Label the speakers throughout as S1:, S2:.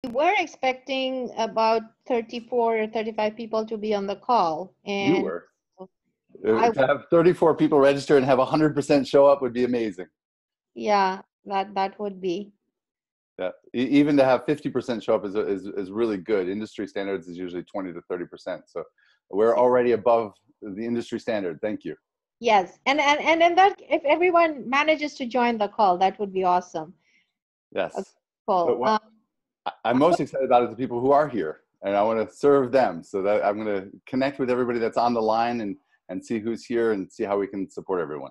S1: We were expecting about 34 or 35 people to be on the call,
S2: You
S1: and
S2: were.
S1: I,
S2: To have 34 people register and have 100% show up would be amazing.
S1: yeah, that would be.
S2: Yeah. Even to have 50% show up is really good. Industry standards is usually 20 to 30%. So we're already above the industry standard. Thank you.
S1: Yes, and then that if everyone manages to join the call, that would be awesome. Okay,
S2: Yes. But
S1: cool.
S2: what I'm most excited about is the people who are here, and I want to serve them. So that I'm going to connect with everybody that's on the line and see who's here and see how we can support everyone.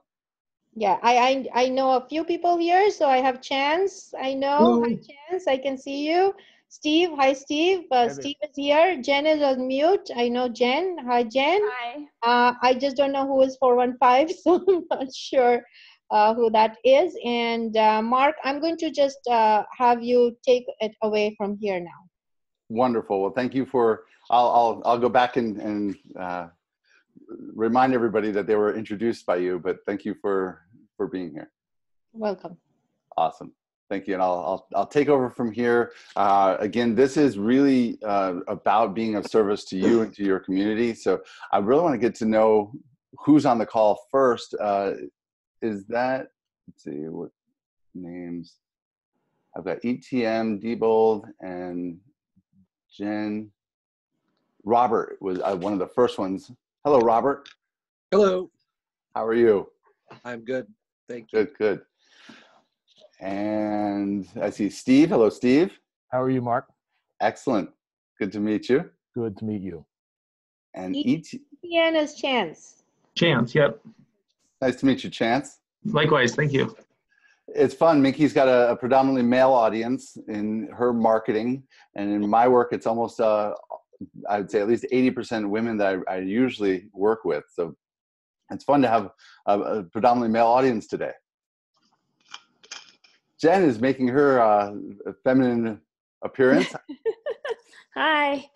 S1: Yeah, I know a few people here, so I have Chance. I know. Hi,
S3: Hello.
S1: Chance. I can see you. Steve. Hi, Steve.
S3: Hi there.
S1: Steve is here. Jen is on mute. I know Jen. Hi, Jen.
S4: Hi.
S1: I just don't know who is 415, so I'm not sure who that is. And Mark, I'm going to just have you take it away from here now.
S2: Wonderful. Well, thank you for. I'll go back and remind everybody that they were introduced by you, but thank you for being here.
S1: Welcome.
S2: Awesome. Thank you. And I'll take over from here. Again, this is really about being of service to you and to your community. So I really want to get to know who's on the call first. Is that, let's see, what names? I've got ETM, Diebold, and Jen. Robert was one of the first ones. Hello, Robert.
S3: Hello.
S2: How are you?
S3: I'm good. Thank you.
S2: Good. And I see Steve. Hello, Steve.
S5: How are you, Mark?
S2: Excellent. Good to meet you.
S5: Good to meet you.
S2: And
S1: ETN is Chance.
S6: Chance, yep.
S2: Nice to meet you, Chance.
S6: Likewise, thank you.
S2: It's fun. Minky's got a predominantly male audience in her marketing, and in my work, it's almost, I would say at least 80% women that I usually work with. So it's fun to have a predominantly male audience today. Jen is making her feminine appearance.
S4: Hi.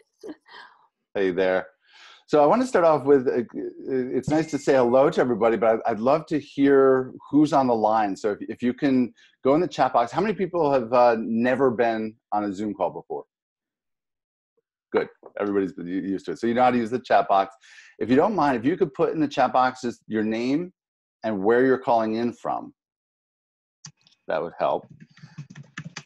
S2: Hey there. So I want to start off with, it's nice to say hello to everybody, but I'd love to hear who's on the line. So if you can go in the chat box, how many people have never been on a Zoom call before? Good. Everybody's used to it. So you know how to use the chat box. If you don't mind, if you could put in the chat box just your name and where you're calling in from, that would help.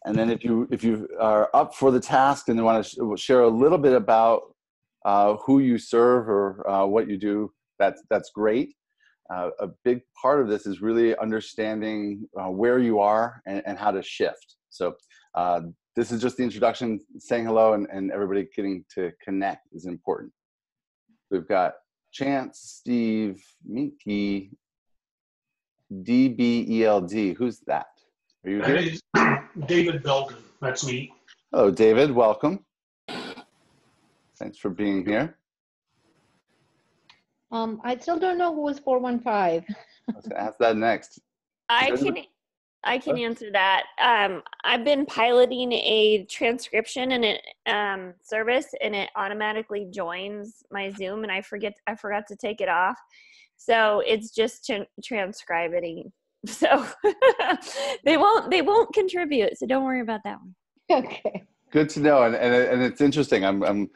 S2: And then if you are up for the task and want to share a little bit about who you serve or what you do, that's great. A big part of this is really understanding where you are and how to shift. So this is just the introduction. Saying hello and everybody getting to connect is important. We've got Chance, Steve, Minky, DBELD. Who's that? Are you here?
S7: That is David Belden. That's me.
S2: Hello, David. Welcome. Thanks for being here.
S1: I still don't know who is 415.
S2: I was going to ask that next.
S4: I can answer that. I've been piloting a transcription and it service, and it automatically joins my Zoom, and I forgot to take it off. So it's just transcribing. So they won't contribute. So don't worry about that one.
S1: Okay.
S2: Good to know, and it's interesting. I'm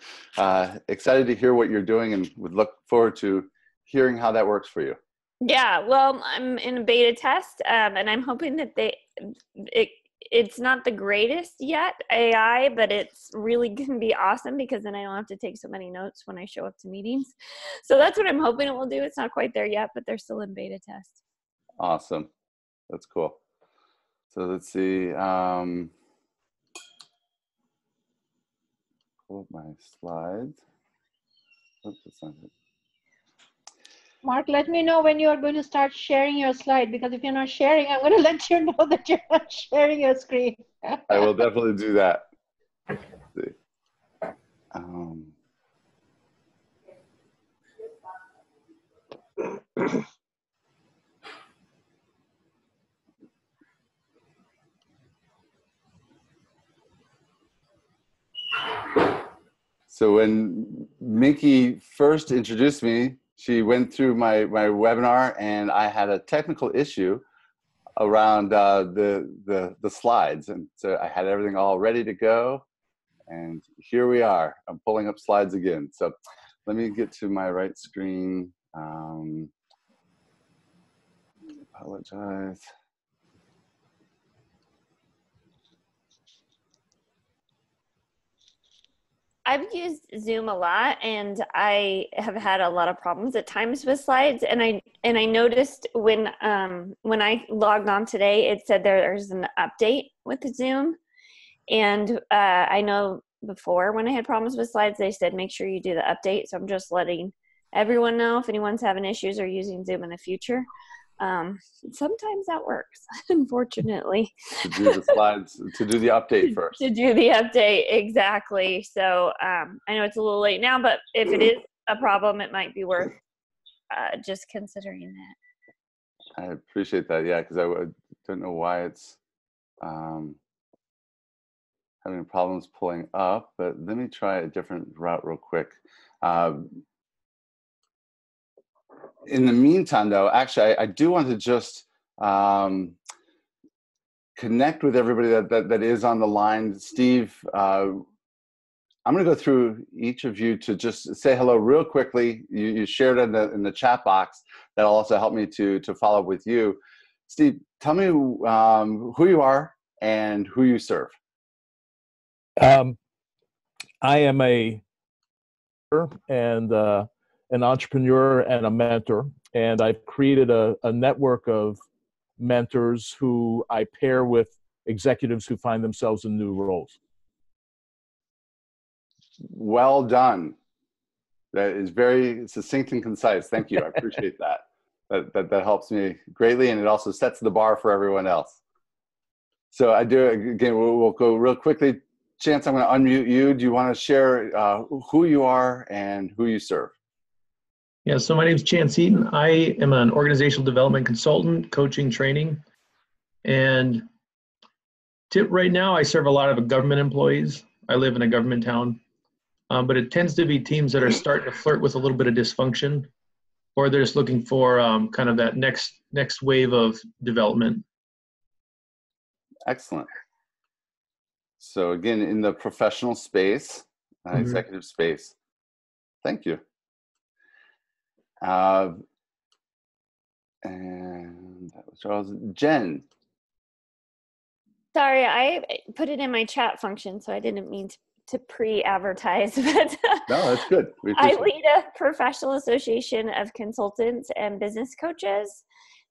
S2: excited to hear what you're doing, and would look forward to hearing how that works for you.
S4: Yeah, well, I'm in a beta test, and I'm hoping that it's not the greatest yet AI, but it's really going to be awesome because then I don't have to take so many notes when I show up to meetings. So that's what I'm hoping it will do. It's not quite there yet, but they're still in beta test.
S2: Awesome, that's cool. So let's see. Pull up my slides. Oops, that's not it.
S1: Mark, let me know when you are going to start sharing your slide, because if you're not sharing, I'm going to let you know that you're not sharing your screen.
S2: I will definitely do that. Let's see. So when Minky first introduced me, she went through my webinar, and I had a technical issue around the slides, and so I had everything all ready to go, And here we are. I'm pulling up slides again. So let me get to my right screen. Apologize.
S4: I've used Zoom a lot, and I have had a lot of problems at times with slides. And I noticed when I logged on today, it said there's an update with Zoom. And I know before when I had problems with slides, they said make sure you do the update. So I'm just letting everyone know if anyone's having issues or using Zoom in the future. Sometimes that works, unfortunately.
S2: To do the slides, to do the update first.
S4: To do the update, exactly. So I know it's a little late now, but if it is a problem, it might be worth just considering that.
S2: I appreciate that, yeah, because I don't know why it's having problems pulling up, but let me try a different route real quick. In the meantime, though, actually, I do want to just connect with everybody that is on the line. Steve, I'm going to go through each of you to just say hello real quickly. You shared in the chat box. That'll also help me to follow up with you. Steve, tell me who you are and who you serve.
S5: I am an entrepreneur and a mentor, and I've created a network of mentors who I pair with executives who find themselves in new roles.
S2: Well done. That is very succinct and concise. Thank you. I appreciate that. That helps me greatly, and it also sets the bar for everyone else. So I do, again, we'll go real quickly. Chance, I'm going to unmute you. Do you want to share who you are and who you serve?
S6: Yeah, so my name is Chance Eaton. I am an organizational development consultant, coaching, training. And right now, I serve a lot of government employees. I live in a government town. But it tends to be teams that are starting to flirt with a little bit of dysfunction, or they're just looking for kind of that next wave of development.
S2: Excellent. So again, in the professional space, executive space. Thank you. And that was Charles. Jen.
S4: Sorry, I put it in my chat function, so I didn't mean to pre-advertise, but
S2: No, that's good.
S4: I lead a professional association of consultants and business coaches,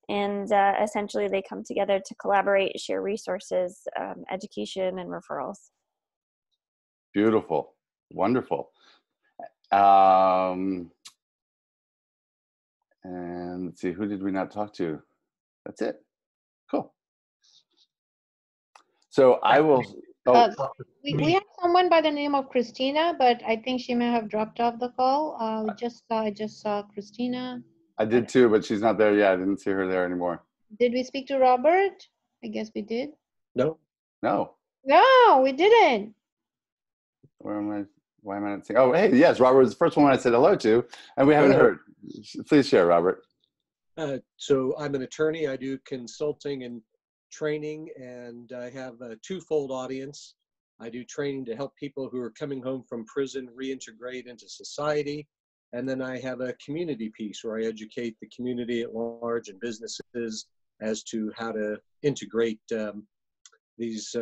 S4: and essentially they come together to collaborate, share resources, education, and referrals.
S2: Beautiful. Wonderful. And let's see, who did we not talk to? That's it. Cool. So I will.
S1: We have someone by the name of Christina, but I think she may have dropped off the call. I just saw Christina.
S2: I did too, but she's not there yet. I didn't see her there anymore.
S1: Did we speak to Robert? I guess we did.
S3: No.
S2: No.
S1: No, we didn't.
S2: Where am I? Why am I not seeing? Oh, hey, yes, Robert was the first one I said hello to, and we haven't heard. Please share, Robert.
S3: So I'm an attorney. I do consulting and training, and I have a twofold audience. I do training to help people who are coming home from prison reintegrate into society. And then I have a community piece where I educate the community at large and businesses as to how to integrate these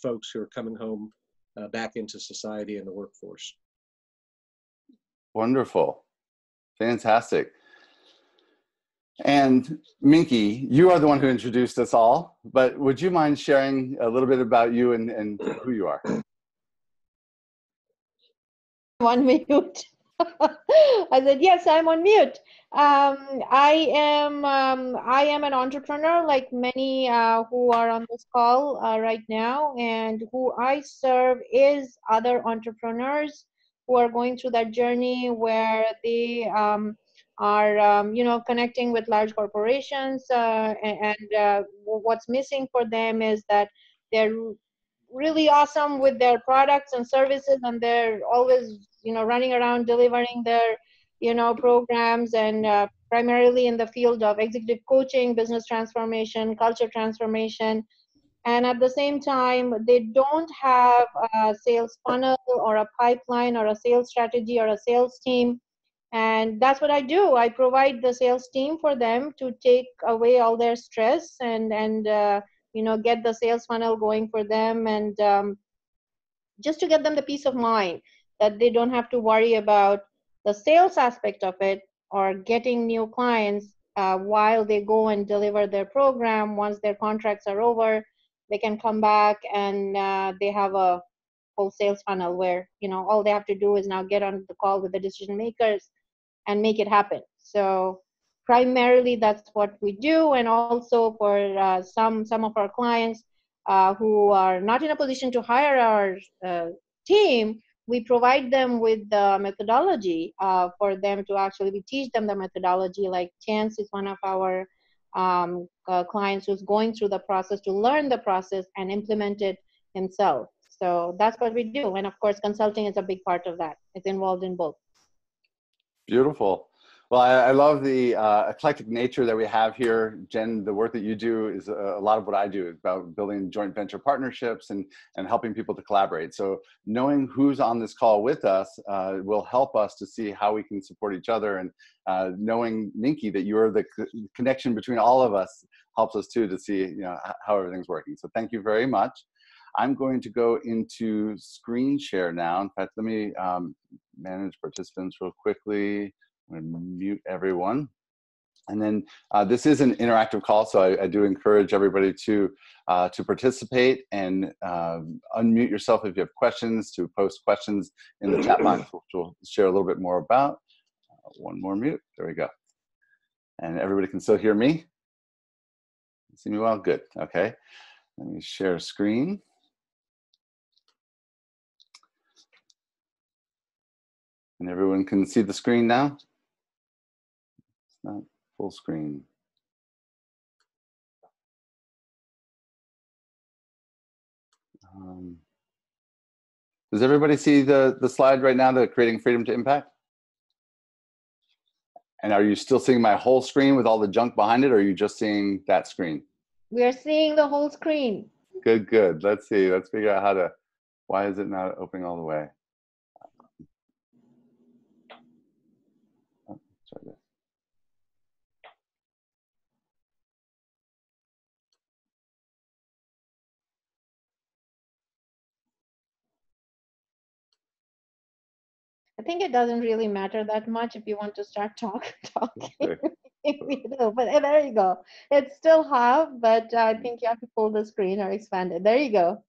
S3: folks who are coming home back into society and the workforce.
S2: Wonderful. Fantastic. And Minky, you are the one who introduced us all, but would you mind sharing a little bit about you and who you are?
S1: On mute. I said, yes, I'm on mute. I am an entrepreneur like many who are on this call right now, and who I serve is other entrepreneurs who are going through that journey where they are connecting with large corporations, and what's missing for them is that they're really awesome with their products and services, and they're always running around delivering their programs, and primarily in the field of executive coaching, business transformation, culture transformation, and at the same time, they don't have a sales funnel or a pipeline or a sales strategy or a sales team. And that's what I do. I provide the sales team for them to take away all their stress and get the sales funnel going for them, and just to get them the peace of mind that they don't have to worry about the sales aspect of it or getting new clients while they go and deliver their program. Once their contracts are over, they can come back and they have a whole sales funnel where all they have to do is now get on the call with the decision makers and make it happen. So primarily that's what we do. And also for some of our clients who are not in a position to hire our team, we provide them with the methodology for them to actually, we teach them the methodology. Like Chance is one of our clients who's going through the process to learn the process and implement it himself. So that's what we do. And of course, consulting is a big part of that. It's involved in both.
S2: Beautiful. Well, I love the eclectic nature that we have here. Jen, the work that you do is a lot of what I do. It's about building joint venture partnerships and helping people to collaborate. So knowing who's on this call with us will help us to see how we can support each other. And knowing, Minky, that you're the connection between all of us helps us too to see how everything's working. So thank you very much. I'm going to go into screen share now. In fact, let me manage participants real quickly. I'm going to mute everyone. And then this is an interactive call, so I do encourage everybody to participate and unmute yourself if you have questions, to post questions in the chat box, which we'll share a little bit more about. One more mute. There we go. And everybody can still hear me? See me well? Good. Okay. Let me share screen. And everyone can see the screen now? It's not full screen. Does everybody see the slide right now, the Creating Freedom to Impact? And are you still seeing my whole screen with all the junk behind it, or are you just seeing that screen?
S1: We are seeing the whole screen.
S2: Good, good. Let's see. Let's figure out why is it not opening all the way? Oh, try this.
S1: I think it doesn't really matter that much if you want to start talking.
S2: Okay.
S1: But there you go. It's still half, but I think you have to pull the screen or expand it. There you go.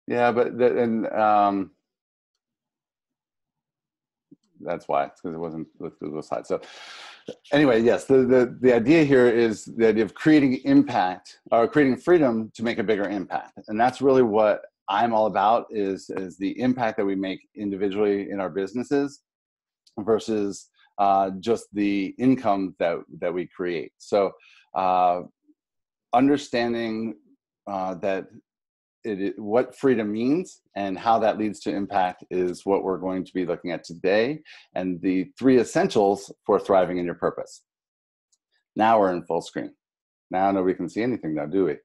S2: Yeah, but that's why. It's because it wasn't with Google Slides. So anyway, yes, the idea here is the idea of creating impact or creating freedom to make a bigger impact. And that's really what I'm all about, is the impact that we make individually in our businesses versus just the income that we create. So understanding that what freedom means and how that leads to impact is what we're going to be looking at today, and the 3 essentials for thriving in your purpose. Now we're in full screen. Now nobody can see anything now, do we?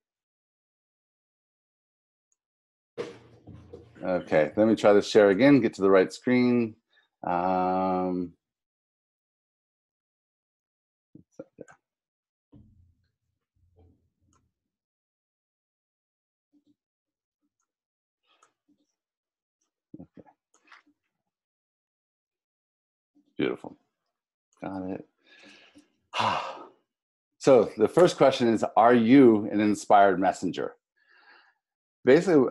S2: Okay, let me try to share again, get to the right screen. Okay. Beautiful. Got it. So the first question is, are you an inspired messenger? Basically,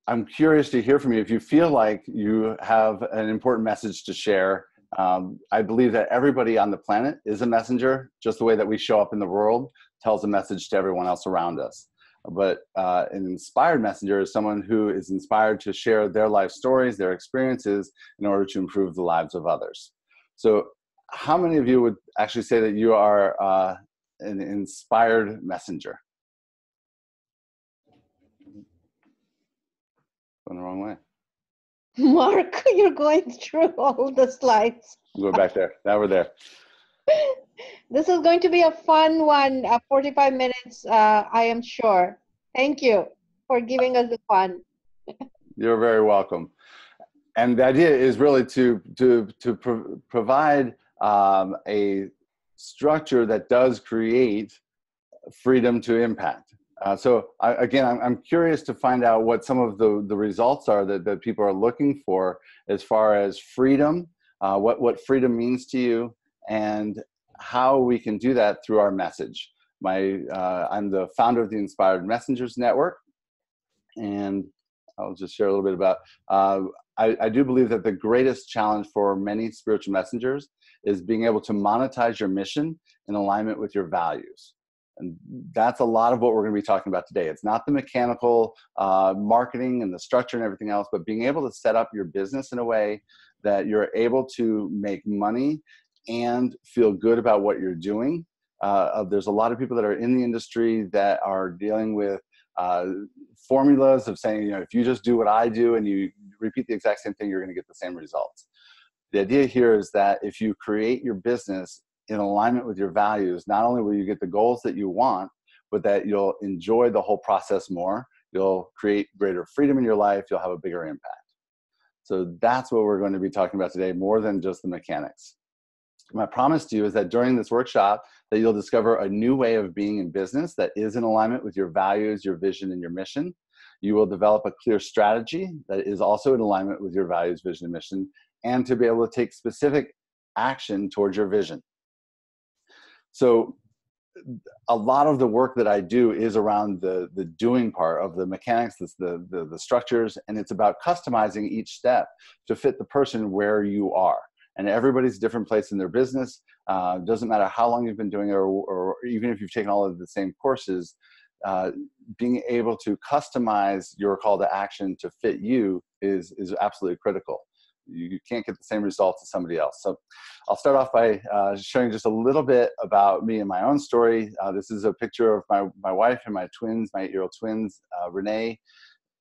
S2: I'm curious to hear from you if you feel like you have an important message to share. I believe that everybody on the planet is a messenger. Just the way that we show up in the world tells a message to everyone else around us. But an inspired messenger is someone who is inspired to share their life stories, their experiences, in order to improve the lives of others. So how many of you would actually say that you are an inspired messenger? Going the wrong way.
S1: Mark, you're going through all the slides.
S2: We'll go back there. Now we're there.
S1: This is going to be a fun one, 45 minutes, I am sure. Thank you for giving us the fun.
S2: You're very welcome. And the idea is really to provide a structure that does create freedom to impact. I'm curious to find out what some of the results are that people are looking for as far as freedom, what freedom means to you, and how we can do that through our message. I'm the founder of the Inspired Messengers Network, and I'll just share a little bit about, I do believe that the greatest challenge for many spiritual messengers is being able to monetize your mission in alignment with your values. And that's a lot of what we're going to be talking about today. It's not the mechanical marketing and the structure and everything else, but being able to set up your business in a way that you're able to make money and feel good about what you're doing. There's a lot of people that are in the industry that are dealing with formulas of saying, if you just do what I do and you repeat the exact same thing, you're going to get the same results. The idea here is that if you create your business in alignment with your values, not only will you get the goals that you want, but that you'll enjoy the whole process more. You'll create greater freedom in your life. You'll have a bigger impact. So that's what we're going to be talking about today, more than just the mechanics. My promise to you is that during this workshop that you'll discover a new way of being in business that is in alignment with your values, your vision, and your mission. You will develop a clear strategy that is also in alignment with your values, vision, and mission, and to be able to take specific action towards your vision. So a lot of the work that I do is around the doing part of the mechanics, the structures, and it's about customizing each step to fit the person where you are. And everybody's different place in their business. Doesn't matter how long you've been doing it, or even if you've taken all of the same courses, being able to customize your call to action to fit you is absolutely critical. You can't get the same results as somebody else. So I'll start off by sharing just a little bit about me and my own story. This is a picture of my wife and my twins, my 8-year-old twins, Renee,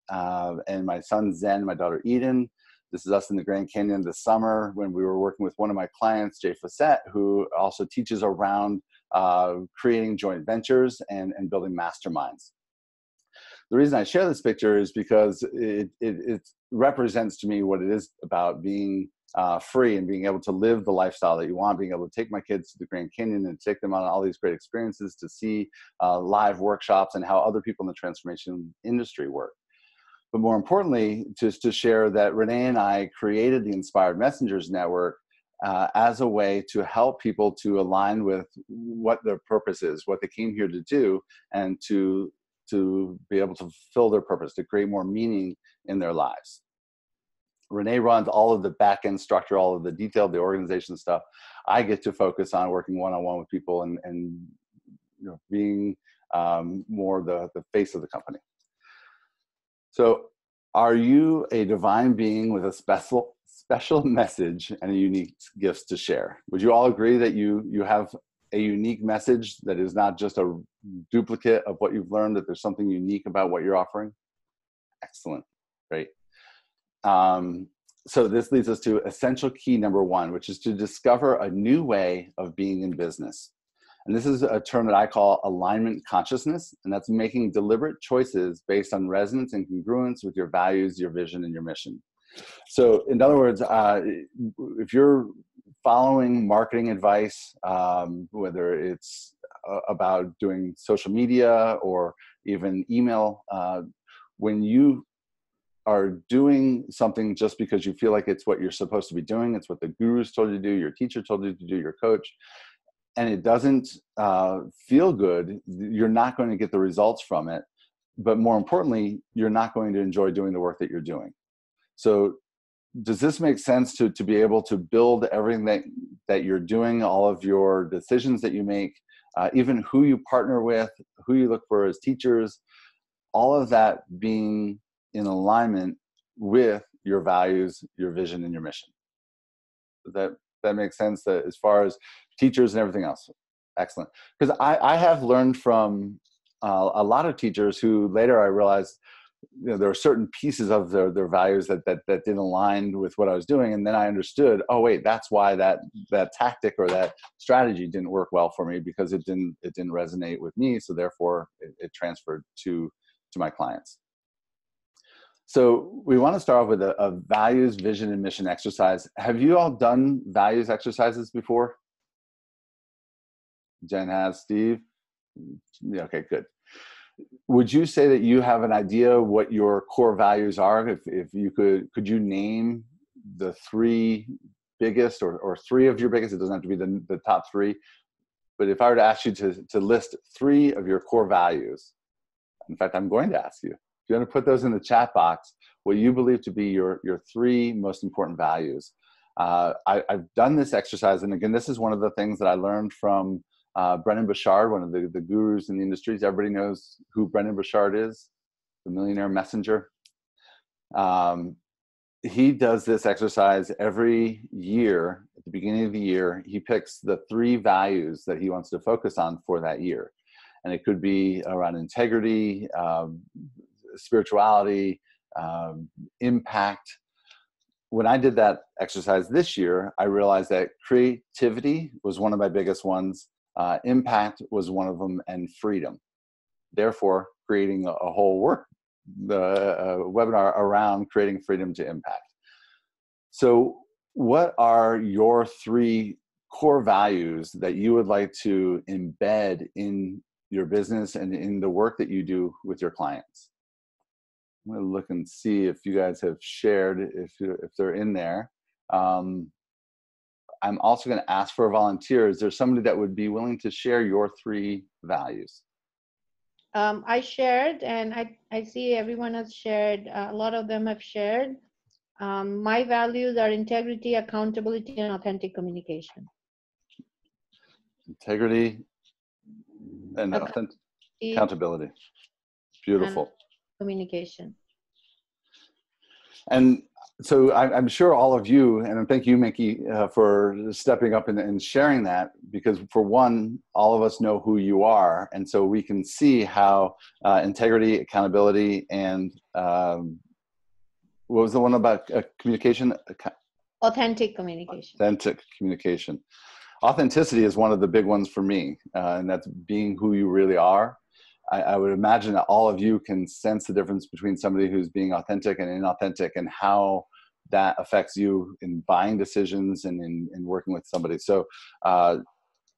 S2: and my son Zen, my daughter Eden. This is us in the Grand Canyon this summer when we were working with one of my clients, Jay Facette, who also teaches around creating joint ventures and building masterminds. The reason I share this picture is because it represents to me what it is about being free and being able to live the lifestyle that you want, being able to take my kids to the Grand Canyon and take them on all these great experiences, to see live workshops and how other people in the transformation industry work. But more importantly, just to share that Renee and I created the Inspired Messengers Network as a way to help people to align with what their purpose is, what they came here to do, and to be able to fulfill their purpose, to create more meaning in their lives. Renee runs all of the back-end structure, all of the detail, the organization stuff. I get to focus on working one-on-one with people and being more the face of the company. So are you a divine being with a special message and a unique gifts to share? Would you all agree that you have a unique message that is not just a duplicate of what you've learned, that there's something unique about what you're offering? Excellent. Great. So this leads us to essential key number 1, which is to discover a new way of being in business. And this is a term that I call alignment consciousness, and that's making deliberate choices based on resonance and congruence with your values, your vision, and your mission. So in other words, if you're following marketing advice, whether it's about doing social media or even email, when you are doing something just because you feel like it's what you're supposed to be doing, it's what the gurus told you to do, your teacher told you to do, your coach, and it doesn't feel good, you're not going to get the results from it. But more importantly, you're not going to enjoy doing the work that you're doing. So does this make sense to be able to build everything that you're doing, all of your decisions that you make, even who you partner with, who you look for as teachers, all of that being in alignment with your values, your vision, and your mission? Does that make sense, that as far as teachers and everything else? Excellent. Because I have learned from a lot of teachers who later I realized there were certain pieces of their values that didn't align with what I was doing. And then I understood, oh wait, that's why that tactic or that strategy didn't work well for me, because it didn't resonate with me. So therefore it transferred to my clients. So we want to start off with a values, vision, and mission exercise. Have you all done values exercises before? Jen has, Steve? Yeah, okay, good. Would you say that you have an idea what your core values are? If you could you name the three biggest or three of your biggest? It doesn't have to be the top three, but if I were to ask you to list three of your core values, in fact, I'm going to ask you, if you want to put those in the chat box, what you believe to be your three most important values. I've done this exercise, and again, this is one of the things that I learned from Brendon Burchard, one of the gurus in the industries. Everybody knows who Brendon Burchard is, the millionaire messenger. He does this exercise every year. At the beginning of the year, he picks the three values that he wants to focus on for that year. And it could be around integrity, spirituality, impact. When I did that exercise this year, I realized that creativity was one of my biggest ones. Impact was one of them, and freedom. Therefore, creating a whole webinar around creating freedom to impact. So what are your three core values that you would like to embed in your business and in the work that you do with your clients? I'm going to look and see if you guys have shared, if they're in there. I'm also going to ask for a volunteer. Is there somebody that would be willing to share your three values?
S1: I shared, and I see everyone has shared. A lot of them have shared. My values are integrity, accountability, and authentic communication.
S2: Integrity and accountability. Beautiful.
S1: Communication.
S2: And so I'm sure all of you, and thank you, Mickey, for stepping up and sharing that, because for one, all of us know who you are. And so we can see how integrity, accountability, and what was the one about communication?
S1: Authentic communication.
S2: Authentic communication. Authenticity is one of the big ones for me, and that's being who you really are. I would imagine that all of you can sense the difference between somebody who's being authentic and inauthentic, and how that affects you in buying decisions and in working with somebody. So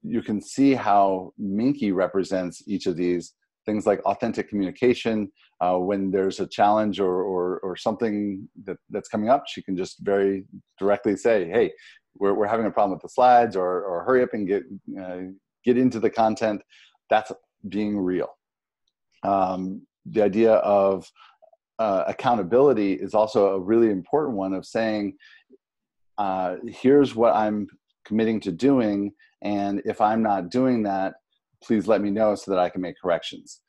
S2: you can see how Minky represents each of these things, like authentic communication. When there's a challenge or something that's coming up, she can just very directly say, hey, we're having a problem with the slides, or hurry up and get into the content. That's being real. The idea of accountability is also a really important one, of saying, here's what I'm committing to doing, and if I'm not doing that, please let me know so that I can make corrections.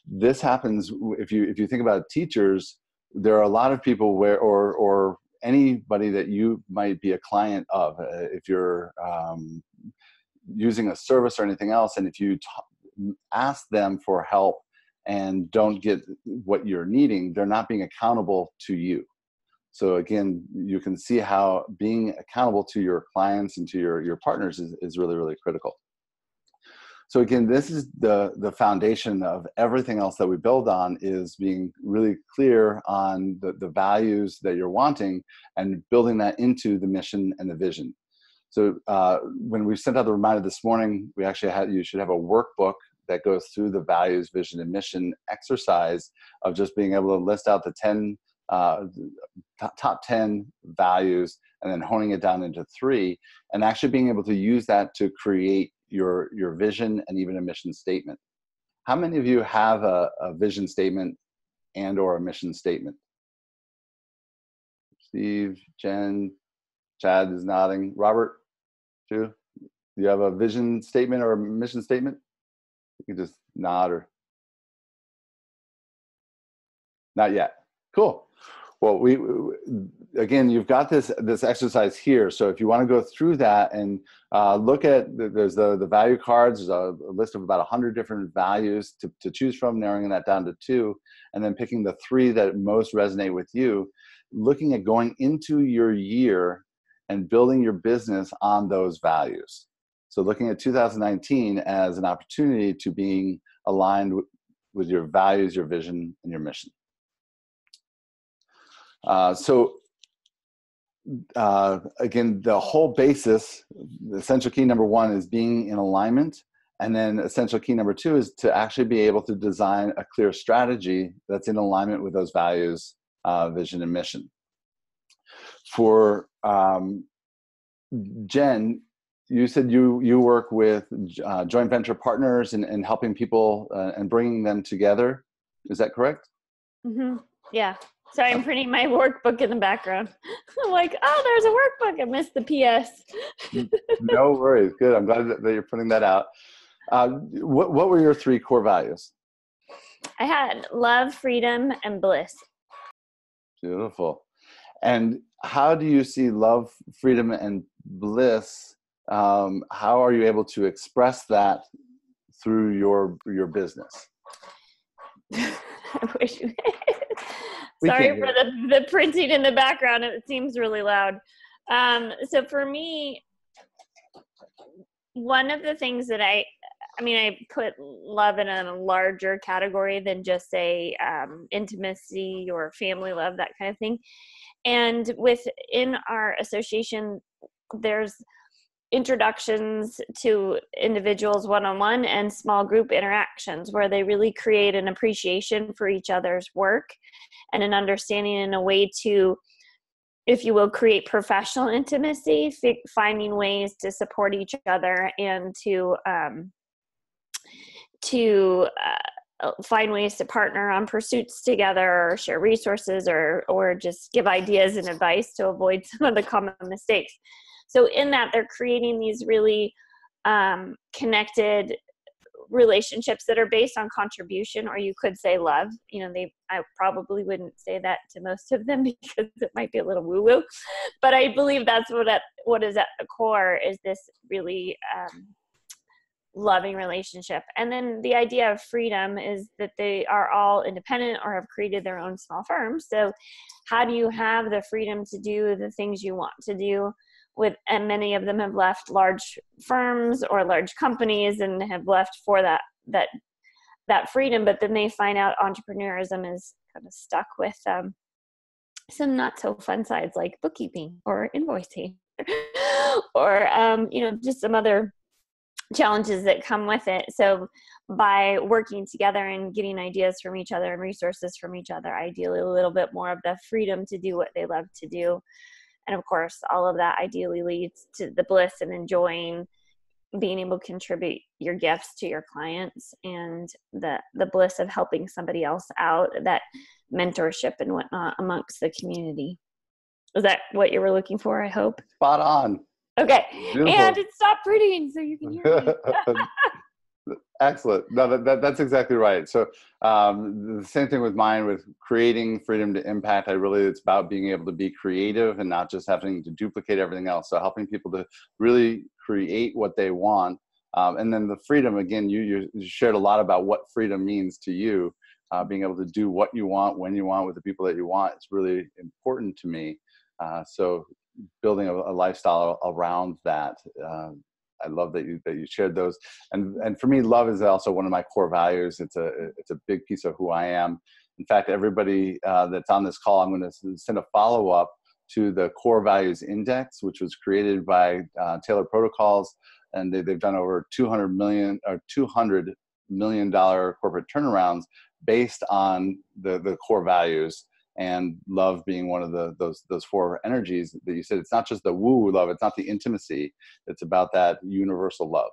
S2: This happens if you think about teachers. There are a lot of people or anybody that you might be a client of, if you're using a service or anything else, and if you ask them for help and don't get what you're needing, they're not being accountable to you. So again, you can see how being accountable to your clients and to your partners is really, really critical. So again, this is the foundation of everything else that we build on, is being really clear on the values that you're wanting and building that into the mission and the vision. So when we sent out the reminder this morning, we actually you should have a workbook that goes through the values, vision, and mission exercise of just being able to list out the top 10 values, and then honing it down into 3, and actually being able to use that to create your vision and even a mission statement. How many of you have a vision statement and or a mission statement? Steve, Jen, Chad is nodding. Robert, too? Do you have a vision statement or a mission statement? You can just nod, or not yet. Cool. Well, again, you've got this exercise here. So if you want to go through that and look at, there's the value cards. There's a list of about 100 different values to choose from, narrowing that down to 2, and then picking the 3 that most resonate with you. Looking at going into your year and building your business on those values. So looking at 2019 as an opportunity to being aligned with your values, your vision, and your mission. Again, the whole basis, the essential key number 1 is being in alignment. And then essential key number 2 is to actually be able to design a clear strategy that's in alignment with those values, vision, and mission. For Jen, you said you work with joint venture partners and helping people and bringing them together. Is that correct?
S4: Mm-hmm. Yeah. So I'm printing my workbook in the background. I'm like, oh, there's a workbook. I missed the PS.
S2: No worries. Good. I'm glad that you're putting that out. What were your 3 core values?
S4: I had love, freedom, and bliss.
S2: Beautiful. And how do you see love, freedom, and bliss? How are you able to express that through your business?
S4: I wish you Sorry for the printing in the background. It seems really loud. So for me, one of the things that I put love in a larger category than just say intimacy or family love, that kind of thing. And within our association, there's introductions to individuals one-on-one and small group interactions where they really create an appreciation for each other's work and an understanding in a way to, if you will, create professional intimacy, finding ways to support each other and to find ways to partner on pursuits together or share resources or just give ideas and advice to avoid some of the common mistakes. So in that, they're creating these really connected relationships that are based on contribution, or you could say love. I probably wouldn't say that to most of them because it might be a little woo-woo, but I believe that's what is at the core is this really loving relationship. And then the idea of freedom is that they are all independent or have created their own small firms. So how do you have the freedom to do the things you want to do? And many of them have left large firms or large companies and have left for that freedom, but then they find out entrepreneurism is kind of stuck with some not so fun sides like bookkeeping or invoicing or just some other challenges that come with it. So by working together and getting ideas from each other and resources from each other, ideally a little bit more of the freedom to do what they love to do. And of course, all of that ideally leads to the bliss and enjoying being able to contribute your gifts to your clients and the bliss of helping somebody else out, that mentorship and whatnot amongst the community. Is that what you were looking for, I hope?
S2: Spot on.
S4: Okay.
S2: Beautiful.
S4: And it stopped printing so you can hear me.
S2: Excellent. No, that's exactly right. So the same thing with mine, with creating freedom to impact. It's about being able to be creative and not just having to duplicate everything else. So helping people to really create what they want. And then the freedom, again, you shared a lot about what freedom means to you. Being able to do what you want, when you want, with the people that you want, is really important to me. So building a lifestyle around that. I love that you shared those. And for me, love is also one of my core values. It's a big piece of who I am. In fact, everybody that's on this call, I'm going to send a follow-up to the Core Values Index, which was created by Taylor Protocols, and they've done over $200 million corporate turnarounds based on the core values. And love being one of those 4 energies that you said. It's not just the woo love. It's not the intimacy. It's about that universal love.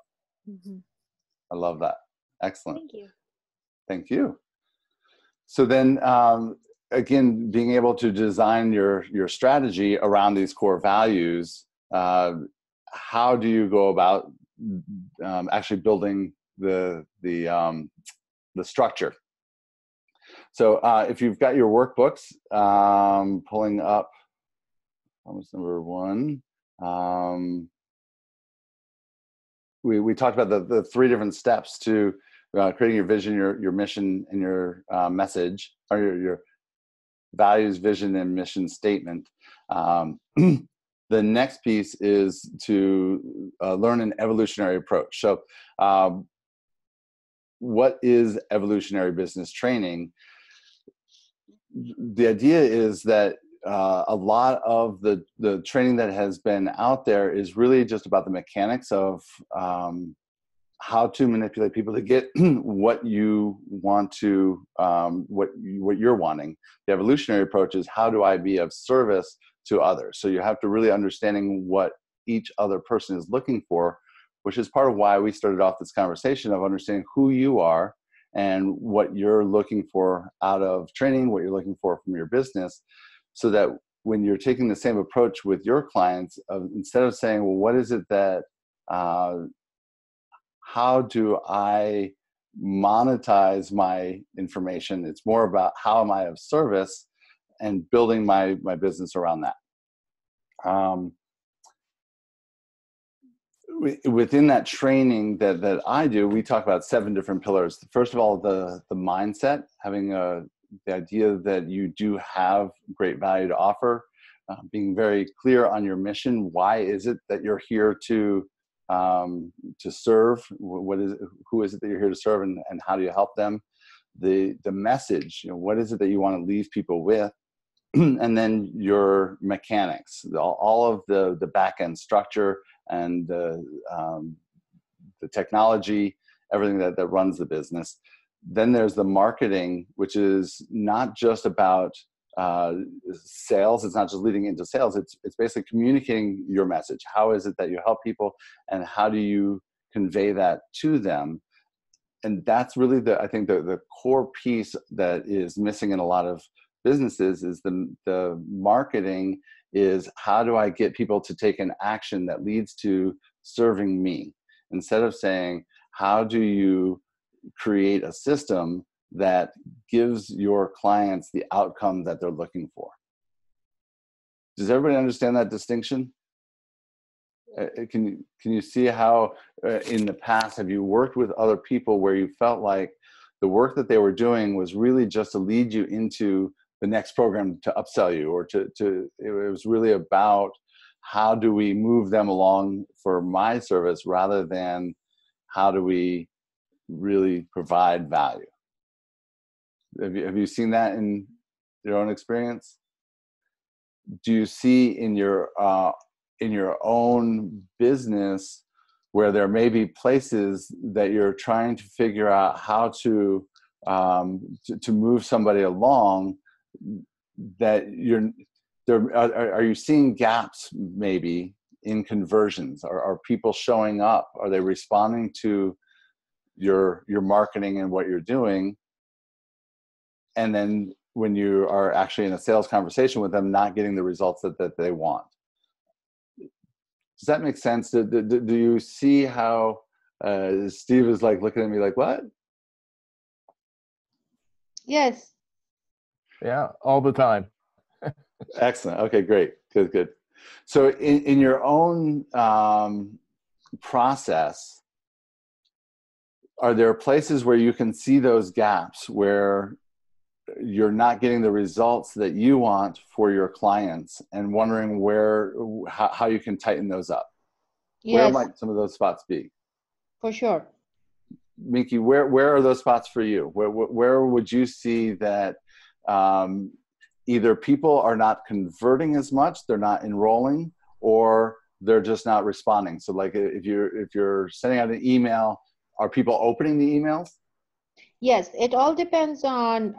S2: Mm-hmm. I love that. Excellent.
S4: Thank you.
S2: Thank you. So then, again, being able to design your strategy around these core values, how do you go about actually building the structure? So if you've got your workbooks, pulling up almost number 1. We talked about the 3 different steps to creating your vision, your mission, and your message, or your values, vision, and mission statement. The next piece is to learn an evolutionary approach. So what is evolutionary business training? The idea is that a lot of the training that has been out there is really just about the mechanics of how to manipulate people to get what you want to, what you're wanting. The evolutionary approach is, how do I be of service to others? So you have to really understanding what each other person is looking for, which is part of why we started off this conversation of understanding who you are and what you're looking for out of training, what you're looking for from your business, so that when you're taking the same approach with your clients, instead of saying, well, what is it that, how do I monetize my information? It's more about how am I of service and building my business around that. Within that training that I do, we talk about 7 different pillars. First of all, the mindset, having the idea that you do have great value to offer, being very clear on your mission. Why is it that you're here to serve? Who is it that you're here to serve, and how do you help them? The message, what is it that you want to leave people with? And then your mechanics, all of the back end structure and the technology, everything that runs the business. Then there's the marketing, which is not just about sales. It's not just leading into sales. It's basically communicating your message. How is it that you help people, and how do you convey that to them? And that's really I think the core piece that is missing in a lot of businesses is the marketing is, how do I get people to take an action that leads to serving me? Instead of saying, how do you create a system that gives your clients the outcome that they're looking for? Does everybody understand that distinction? Can you see how in the past have you worked with other people where you felt like the work that they were doing was really just to lead you into the next program to upsell you, or it was really about how do we move them along for my service rather than how do we really provide value? Have you seen that in your own experience? Do you see in your own business where there may be places that you're trying to figure out how to move somebody along, that are you seeing gaps maybe in conversions? Are people showing up? Are they responding to your marketing and what you're doing? And then when you are actually in a sales conversation with them, not getting the results that they want. Does that make sense? Do you see how Steve is like looking at me like, what?
S1: Yes.
S5: Yeah, all the time.
S2: Excellent. Okay, great. Good. So in your own process, are there places where you can see those gaps where you're not getting the results that you want for your clients, and wondering how you can tighten those up?
S1: Yes.
S2: Where might some of those spots be?
S1: For sure.
S2: Minky, where are those spots for you? Where would you see that either people are not converting as much, they're not enrolling, or they're just not responding? So like if you're sending out an email, are people opening the emails?
S1: Yes, it all depends on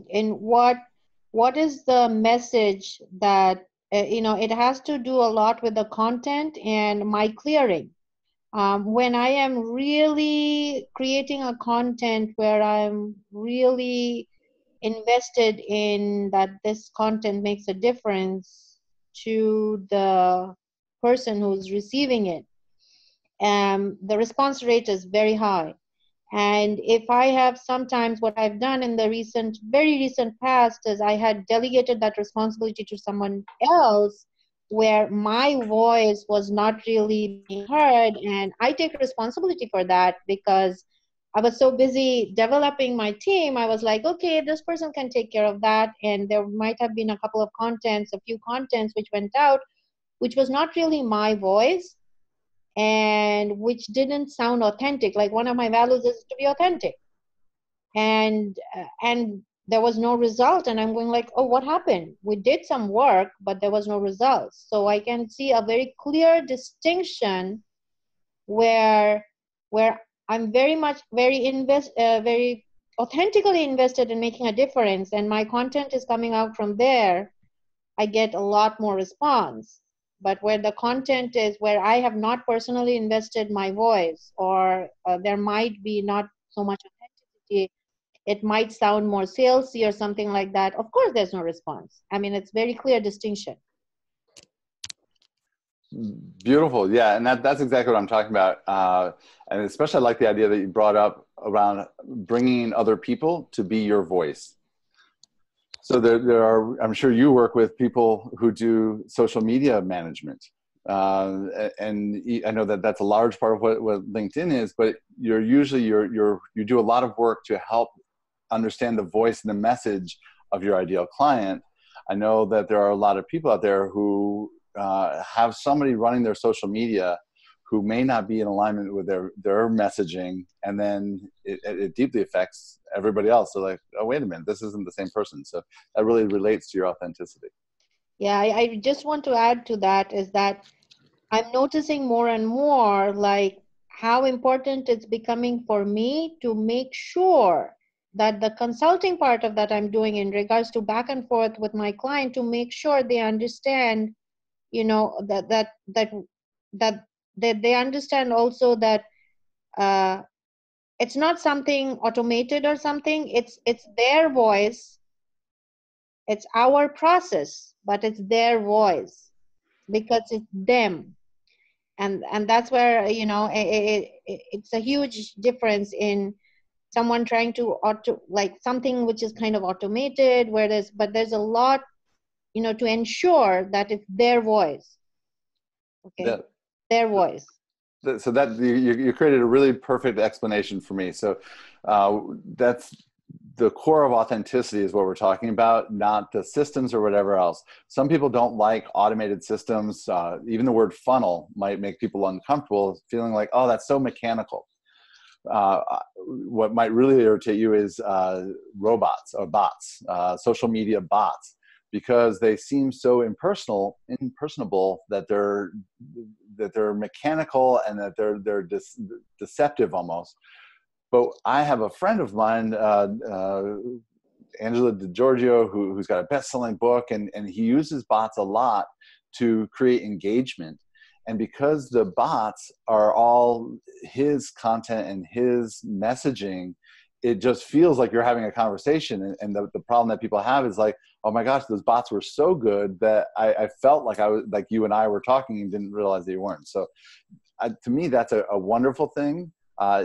S1: in what is the message that it has to do a lot with the content and my clearing. When I am really creating a content where I'm really invested in that this content makes a difference to the person who's receiving it, the response rate is very high. And if I have sometimes, what I've done in the very recent past is I had delegated that responsibility to someone else where my voice was not really being heard. And I take responsibility for that because I was so busy developing my team. I was like, okay, this person can take care of that. And there might have been a few contents which went out, which was not really my voice and which didn't sound authentic. Like, one of my values is to be authentic. And there was no result. And I'm going like, oh, what happened? We did some work, but there was no results. So I can see a very clear distinction where I'm very authentically invested in making a difference, and my content is coming out from there. I get a lot more response. But where the content is where I have not personally invested my voice, or there might be not so much authenticity, it might sound more salesy or something like that. Of course, there's no response. I mean, it's very clear distinction.
S2: Beautiful. Yeah. And that's exactly what I'm talking about. And especially I like the idea that you brought up around bringing other people to be your voice. So there are, I'm sure you work with people who do social media management. And I know that that's a large part of what LinkedIn is, but you do a lot of work to help understand the voice and the message of your ideal client. I know that there are a lot of people out there who have somebody running their social media who may not be in alignment with their messaging, and then it deeply affects everybody else. So like, oh, wait a minute, this isn't the same person. So that really relates to your authenticity.
S1: Yeah, I just want to add to that is that I'm noticing more and more like how important it's becoming for me to make sure that the consulting part of that I'm doing in regards to back and forth with my client, to make sure they understand, you know, that they understand also that it's not something automated or something. It's their voice. It's our process, but it's their voice because it's them. And that's where, you know, it's a huge difference in someone trying to like something which is kind of automated, but there's a lot, you know, to ensure that it's their voice. Okay. Yeah. Their voice.
S2: So that you created a really perfect explanation for me. So that's the core of authenticity is what we're talking about, not the systems or whatever else. Some people don't like automated systems. Even the word funnel might make people uncomfortable, feeling like, oh, that's so mechanical. What might really irritate you is robots or bots, social media bots, because they seem so impersonable that they're mechanical and that they're deceptive almost. But I have a friend of mine, Angela DiGiorgio, who's got a best-selling book, and he uses bots a lot to create engagement. And because the bots are all his content and his messaging, it just feels like you're having a conversation. And the problem that people have is like, oh my gosh, those bots were so good that I felt like I was like you and I were talking and didn't realize that you weren't. So to me, that's a wonderful thing.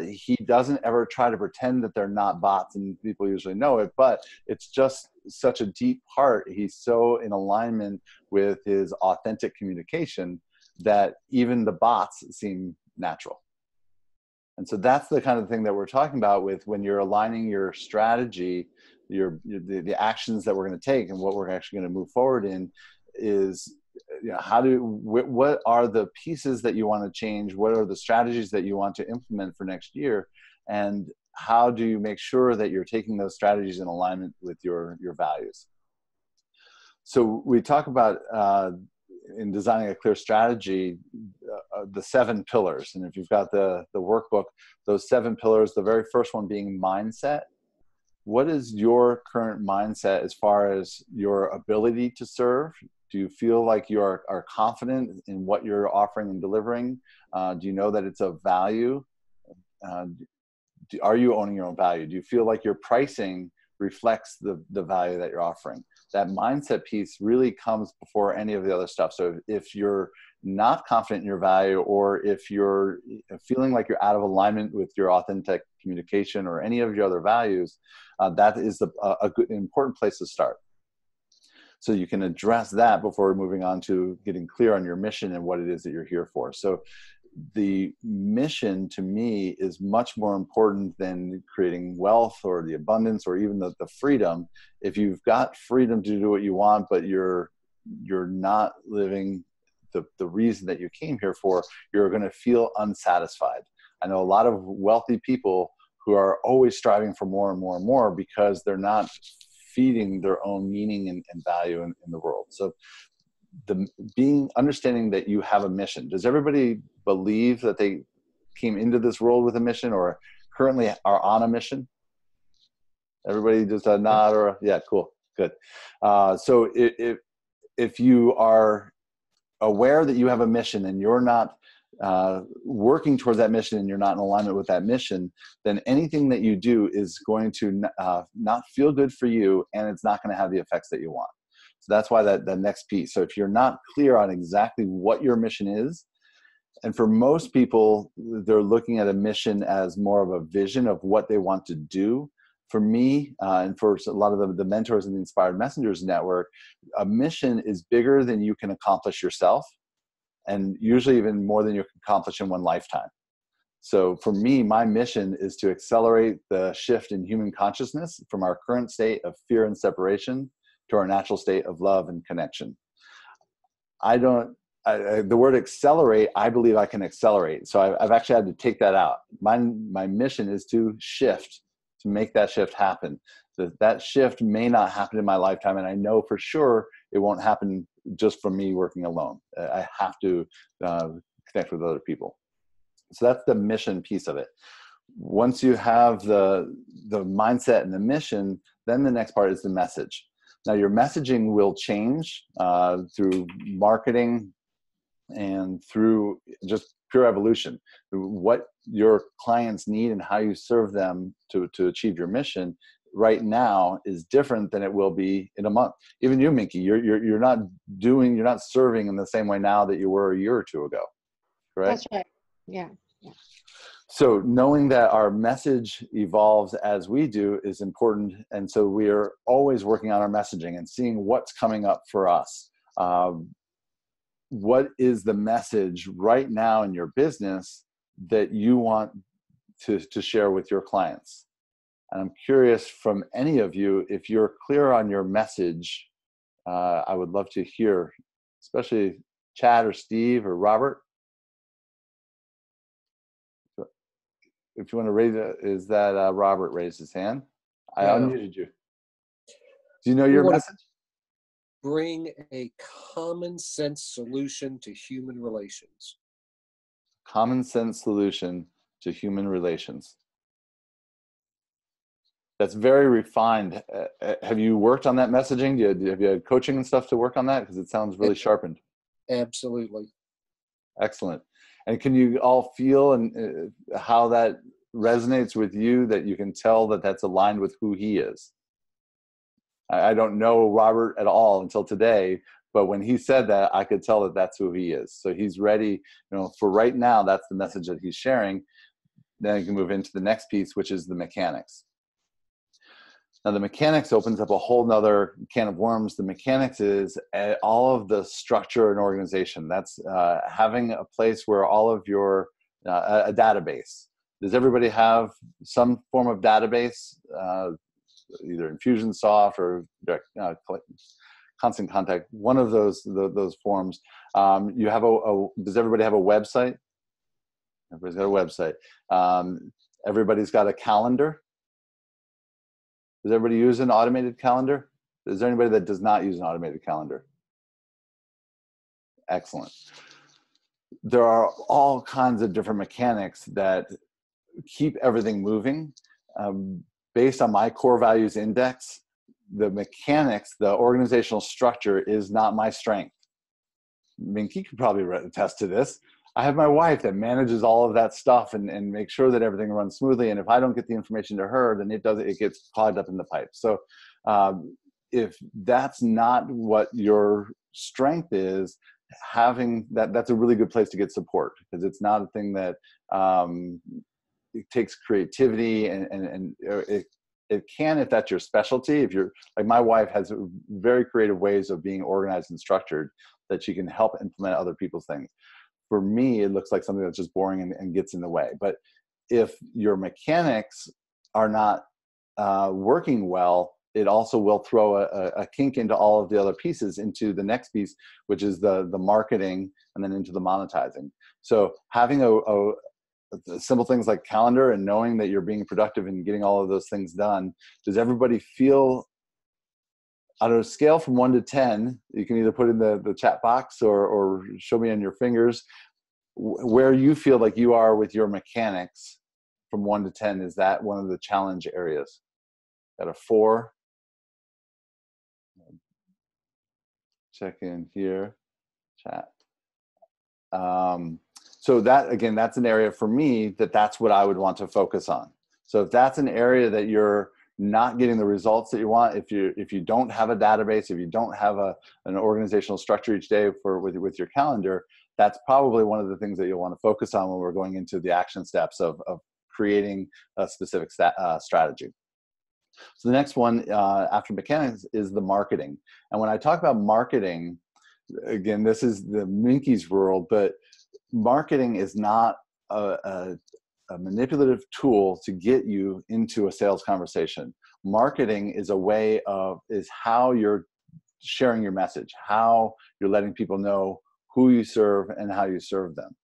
S2: He doesn't ever try to pretend that they're not bots, and people usually know it, but it's just such a deep part. He's so in alignment with his authentic communication that even the bots seem natural. And so that's the kind of thing that we're talking about with when you're aligning your strategy, the actions that we're going to take and what we're actually going to move forward in is, you know, what are the pieces that you want to change? What are the strategies that you want to implement for next year? And how do you make sure that you're taking those strategies in alignment with your values? So we talk about, in designing a clear strategy, the 7 pillars. And if you've got the workbook, those 7 pillars, the very first one being mindset. What is your current mindset as far as your ability to serve? Do you feel like you are confident in what you're offering and delivering? Do you know that it's of value? Are you owning your own value? Do you feel like your pricing reflects the value that you're offering? that mindset piece really comes before any of the other stuff. So if you're not confident in your value, or if you're feeling like you're out of alignment with your authentic communication or any of your other values, that is a good, important place to start. So you can address that before moving on to getting clear on your mission and what it is that you're here for. So the mission to me is much more important than creating wealth or the abundance or even the freedom. If you've got freedom to do what you want, but you're not living the reason that you came here for, you're going to feel unsatisfied. I know a lot of wealthy people who are always striving for more and more and more because they're not feeding their own meaning and value in the world. So understanding that you have a mission. Does everybody believe that they came into this world with a mission or currently are on a mission? Everybody just a nod or yeah, cool, good. So if you are aware that you have a mission and you're not working towards that mission and you're not in alignment with that mission, then anything that you do is going to not feel good for you, and it's not going to have the effects that you want. So that's why that next piece. So if you're not clear on exactly what your mission is, and for most people, they're looking at a mission as more of a vision of what they want to do. For me, and for a lot of the mentors in the Inspired Messengers Network, a mission is bigger than you can accomplish yourself, and usually even more than you can accomplish in one lifetime. So for me, my mission is to accelerate the shift in human consciousness from our current state of fear and separation to our natural state of love and connection. The word accelerate, I believe I can accelerate. So I've actually had to take that out. My mission is to shift, to make that shift happen. That shift may not happen in my lifetime, and I know for sure it won't happen just from me working alone. I have to connect with other people. So that's the mission piece of it. Once you have the mindset and the mission, then the next part is the message. Now your messaging will change through marketing and through just pure evolution. What your clients need and how you serve them to achieve your mission right now is different than it will be in a month. Even you, Minky, you're not serving in the same way now that you were a year or two ago, correct?
S1: That's right. Yeah.
S2: So knowing that our message evolves as we do is important. And so we are always working on our messaging and seeing what's coming up for us. What is the message right now in your business that you want to share with your clients? And I'm curious from any of you, if you're clear on your message, I would love to hear, especially Chad or Steve or Robert. If you want to raise it, is that Robert raised his hand? I unmuted you. Do you know your message?
S3: Bring a common sense solution to human relations.
S2: Common sense solution to human relations. That's very refined. Have you worked on that messaging? Have you had coaching and stuff to work on that? Because it sounds really sharpened.
S3: Absolutely.
S2: Excellent. And can you all feel and how that resonates with you, that you can tell that that's aligned with who he is? I don't know Robert at all until today, but when he said that, I could tell that that's who he is. So he's ready, for right now, that's the message that he's sharing. Then you can move into the next piece, which is the mechanics. Now the mechanics opens up a whole nother can of worms. The mechanics is all of the structure and organization. That's having a place where all of your, a database. Does everybody have some form of database? Either Infusionsoft or Constant Contact, one of those forms. You have does everybody have a website? Everybody's got a website. Everybody's got a calendar. Does everybody use an automated calendar? Is there anybody that does not use an automated calendar? Excellent. There are all kinds of different mechanics that keep everything moving. Based on my core values index, the mechanics, the organizational structure is not my strength. Minky could probably attest to this. I have my wife that manages all of that stuff and makes sure that everything runs smoothly. And if I don't get the information to her, then it gets clogged up in the pipe. So if that's not what your strength is, having that's a really good place to get support, because it's not a thing that it takes creativity, and it can, if that's your specialty. If you're like, my wife has very creative ways of being organized and structured that she can help implement other people's things. For me, it looks like something that's just boring and gets in the way. But if your mechanics are not working well, it also will throw a kink into all of the other pieces, into the next piece, which is the marketing, and then into the monetizing. So having simple things like calendar, and knowing that you're being productive and getting all of those things done. Does everybody feel, on a scale from 1 to 10, you can either put in the chat box or show me on your fingers, where you feel like you are with your mechanics from 1 to 10? Is that one of the challenge areas? Got a 4? Check in here, chat. So that, again, that's an area for me that's what I would want to focus on. So if that's an area that you're not getting the results that you want, if you don't have a database, if you don't have an organizational structure each day with your calendar, that's probably one of the things that you'll want to focus on when we're going into the action steps of creating a specific strategy. So the next one after mechanics is the marketing. And when I talk about marketing, again, this is the Minky's world, but marketing is not a manipulative tool to get you into a sales conversation. Marketing is how you're sharing your message, how you're letting people know who you serve and how you serve them.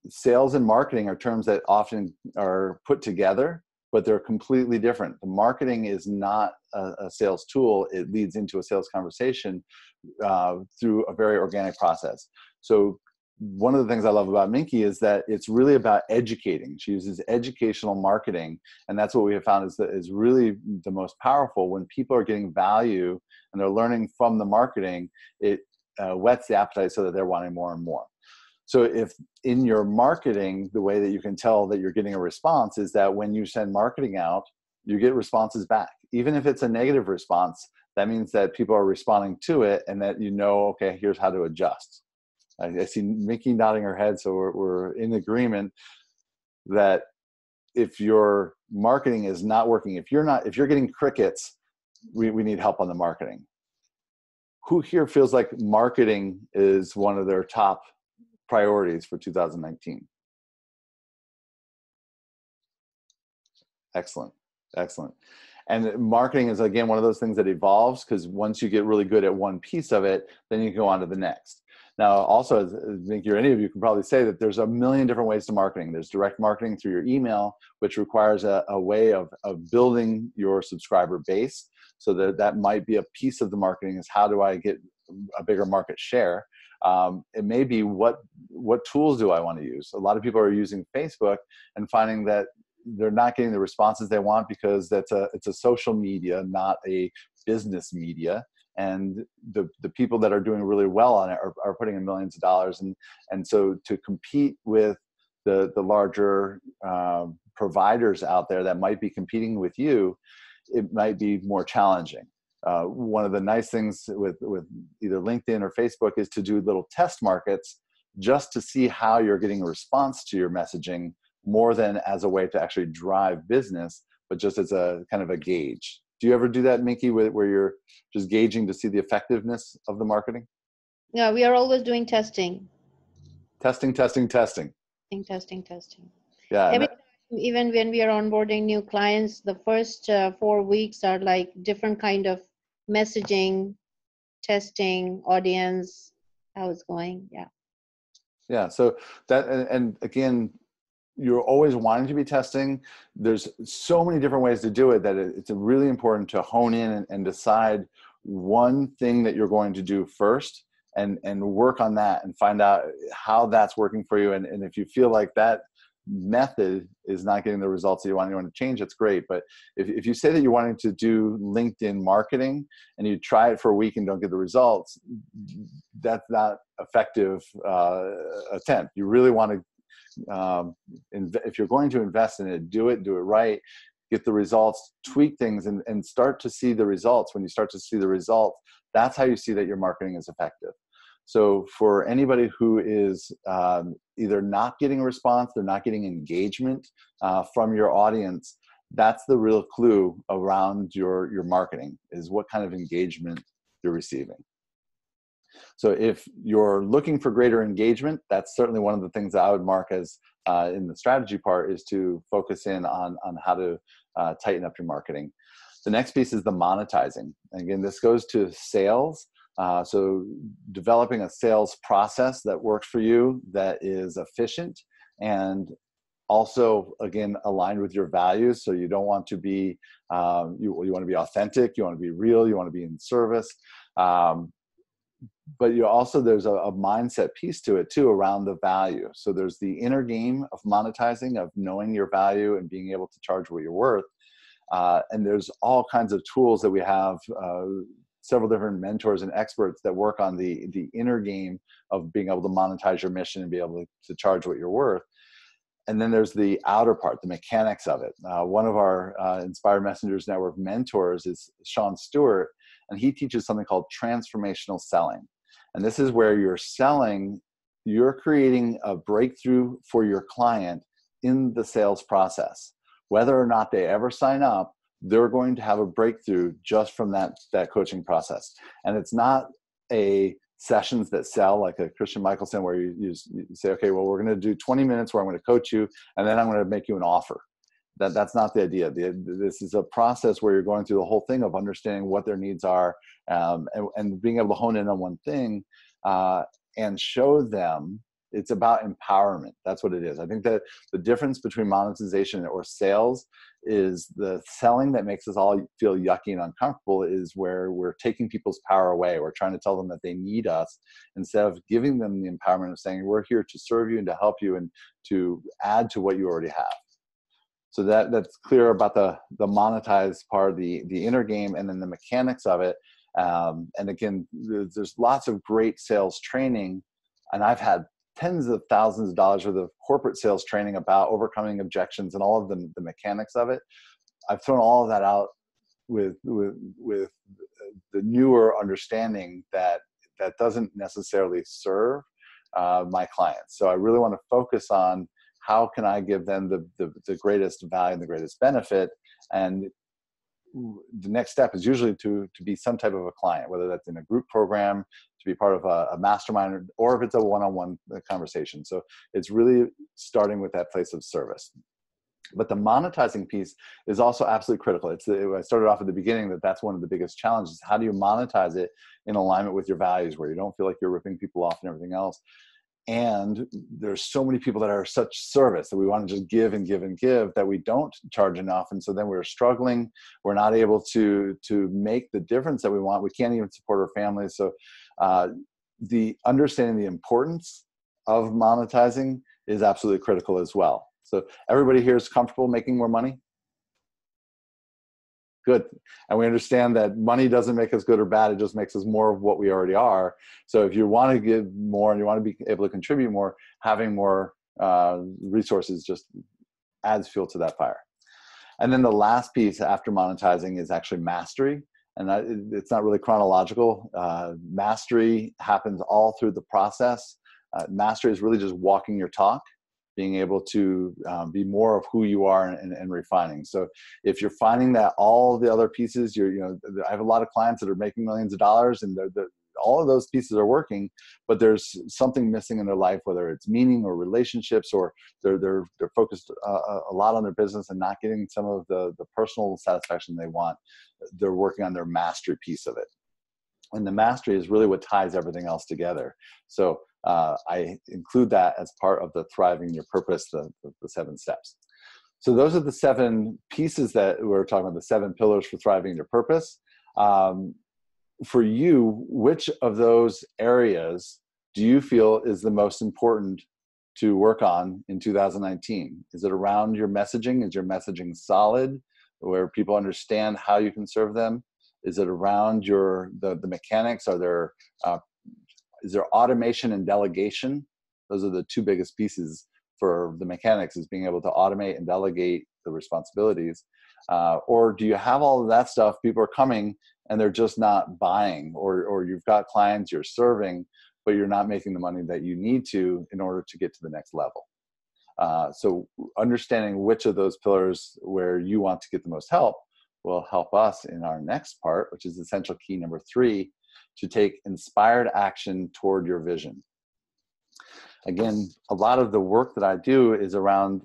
S2: Sales and marketing are terms that often are put together, but they're completely different. The marketing is not a sales tool. It leads into a sales conversation through a very organic process. So one of the things I love about Minky is that it's really about educating. She uses educational marketing, and that's what we have found is really the most powerful. When people are getting value and they're learning from the marketing, it whets the appetite so that they're wanting more and more. So if in your marketing, the way that you can tell that you're getting a response is that when you send marketing out, you get responses back. Even if it's a negative response, that means that people are responding to it, and that okay, here's how to adjust. I see Minky nodding her head, so we're in agreement that if your marketing is not working, if you're getting crickets, we need help on the marketing. Who here feels like marketing is one of their top priorities for 2019? Excellent. And marketing is, again, one of those things that evolves, because once you get really good at one piece of it, then you can go on to the next. Now, also, as Minky or any of you can probably say, that there's a million different ways to marketing. There's direct marketing through your email, which requires a way of building your subscriber base. So that might be a piece of the marketing, is how do I get a bigger market share? It may be what tools do I want to use? A lot of people are using Facebook and finding that they're not getting the responses they want, because it's a social media, not a business media. And the people that are doing really well on it are putting in millions of dollars. And so to compete with the larger providers out there that might be competing with you, it might be more challenging. One of the nice things with either LinkedIn or Facebook is to do little test markets, just to see how you're getting a response to your messaging, more than as a way to actually drive business, but just as a kind of a gauge. Do you ever do that, Minky, where you're just gauging to see the effectiveness of the marketing?
S1: Yeah, we are always doing testing.
S2: Testing.
S1: Testing.
S2: Yeah.
S1: Even when we are onboarding new clients, the first 4 weeks are like different kind of messaging, testing, audience, how it's going. Yeah.
S2: Yeah. So that, and again, you're always wanting to be testing. There's so many different ways to do it that it's really important to hone in and decide one thing that you're going to do first, and work on that and find out how that's working for you. And if you feel like that method is not getting the results that you want to change, that's great. But if you say that you're wanting to do LinkedIn marketing and you try it for a week and don't get the results, that's not effective attempt. You really want to, if you're going to invest in it, do it right, get the results, tweak things, and start to see the results. When you start to see the results, that's how you see that your marketing is effective. So for anybody who is either not getting a response, they're not getting engagement from your audience, that's the real clue around your marketing, is what kind of engagement you're receiving. So if you're looking for greater engagement, that's certainly one of the things that I would mark as in the strategy part, is to focus in on how to tighten up your marketing. The next piece is the monetizing. And again, this goes to sales. So developing a sales process that works for you, that is efficient, and also, again, aligned with your values. So you don't want to be, you want to be authentic, you want to be real, you want to be in service. But you also, there's a mindset piece to it too, around the value. So there's the inner game of monetizing, of knowing your value and being able to charge what you're worth. And there's all kinds of tools that we have, several different mentors and experts that work on the inner game of being able to monetize your mission and be able to charge what you're worth. And then there's the outer part, the mechanics of it. One of our Inspired Messengers Network mentors is Sean Stewart, and he teaches something called transformational selling. And this is where you're selling, you're creating a breakthrough for your client in the sales process. Whether or not they ever sign up, they're going to have a breakthrough just from that coaching process. And it's not a sessions that sell, like a Christian Michelson, where you say, okay, well, we're going to do 20 minutes where I'm going to coach you, and then I'm going to make you an offer. That's not the idea. This is a process where you're going through the whole thing of understanding what their needs are, and being able to hone in on one thing and show them. It's about empowerment. That's what it is. I think that the difference between monetization or sales is the selling that makes us all feel yucky and uncomfortable, is where we're taking people's power away. We're trying to tell them that they need us, instead of giving them the empowerment of saying, we're here to serve you and to help you and to add to what you already have. So that's clear about the monetized part, the inner game, and then the mechanics of it. And again, there's lots of great sales training, and I've had tens of thousands of dollars worth of corporate sales training about overcoming objections and all of the mechanics of it. I've thrown all of that out with the newer understanding that doesn't necessarily serve my clients. So I really want to focus on how can I give them the greatest value and the greatest benefit. And the next step is usually to be some type of a client, whether that's in a group program, to be part of a mastermind, or if it's a one-on-one conversation. So it's really starting with that place of service. But the monetizing piece is also absolutely critical. I started off at the beginning that's one of the biggest challenges. How do you monetize it in alignment with your values, where you don't feel like you're ripping people off and everything else? And there's so many people that are such service that we want to just give and give and give, that we don't charge enough. And so then we're struggling. We're not able to make the difference that we want. We can't even support our families. So the understanding the importance of monetizing is absolutely critical as well. So everybody here is comfortable making more money? Good. And we understand that money doesn't make us good or bad. It just makes us more of what we already are. So if you want to give more and you want to be able to contribute more, having more resources just adds fuel to that fire. And then the last piece after monetizing is actually mastery. And it's not really chronological. Mastery happens all through the process. Mastery is really just walking your talk, being able to be more of who you are and refining. So if you're finding that all the other pieces, I have a lot of clients that are making millions of dollars, and all of those pieces are working, but there's something missing in their life, whether it's meaning or relationships, or they're focused a lot on their business and not getting some of the personal satisfaction they want. They're working on their mastery piece of it. And the mastery is really what ties everything else together. So I include that as part of the Thriving Your Purpose, the 7 steps. So those are the 7 pieces that we're talking about, the 7 pillars for thriving your purpose. For you, which of those areas do you feel is the most important to work on in 2019? Is it around your messaging? Is your messaging solid, where people understand how you can serve them? Is it around the mechanics? Is there automation and delegation? Those are the 2 biggest pieces for the mechanics is being able to automate and delegate the responsibilities. Or do you have all of that stuff? People are coming and they're just not buying, or you've got clients you're serving, but you're not making the money that you need to in order to get to the next level. So understanding which of those pillars where you want to get the most help will help us in our next part, which is essential key number 3, to take inspired action toward your vision. Again, a lot of the work that I do is around,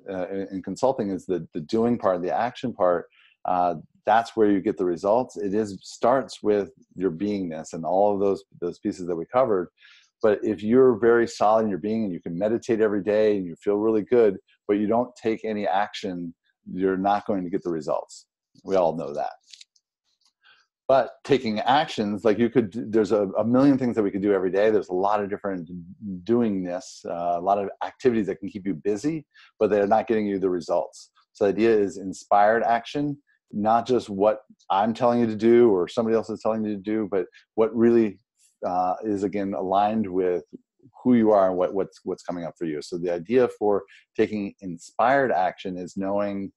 S2: in consulting, is the doing part, the action part. That's where you get the results. Starts with your beingness and all of those pieces that we covered. But if you're very solid in your being and you can meditate every day and you feel really good, but you don't take any action, you're not going to get the results. We all know that. But taking actions, like there's a million things that we could do every day. There's a lot of different doingness, a lot of activities that can keep you busy, but they're not getting you the results. So the idea is inspired action, not just what I'm telling you to do or somebody else is telling you to do, but what really is, again, aligned with who you are and what's coming up for you. So the idea for taking inspired action is knowing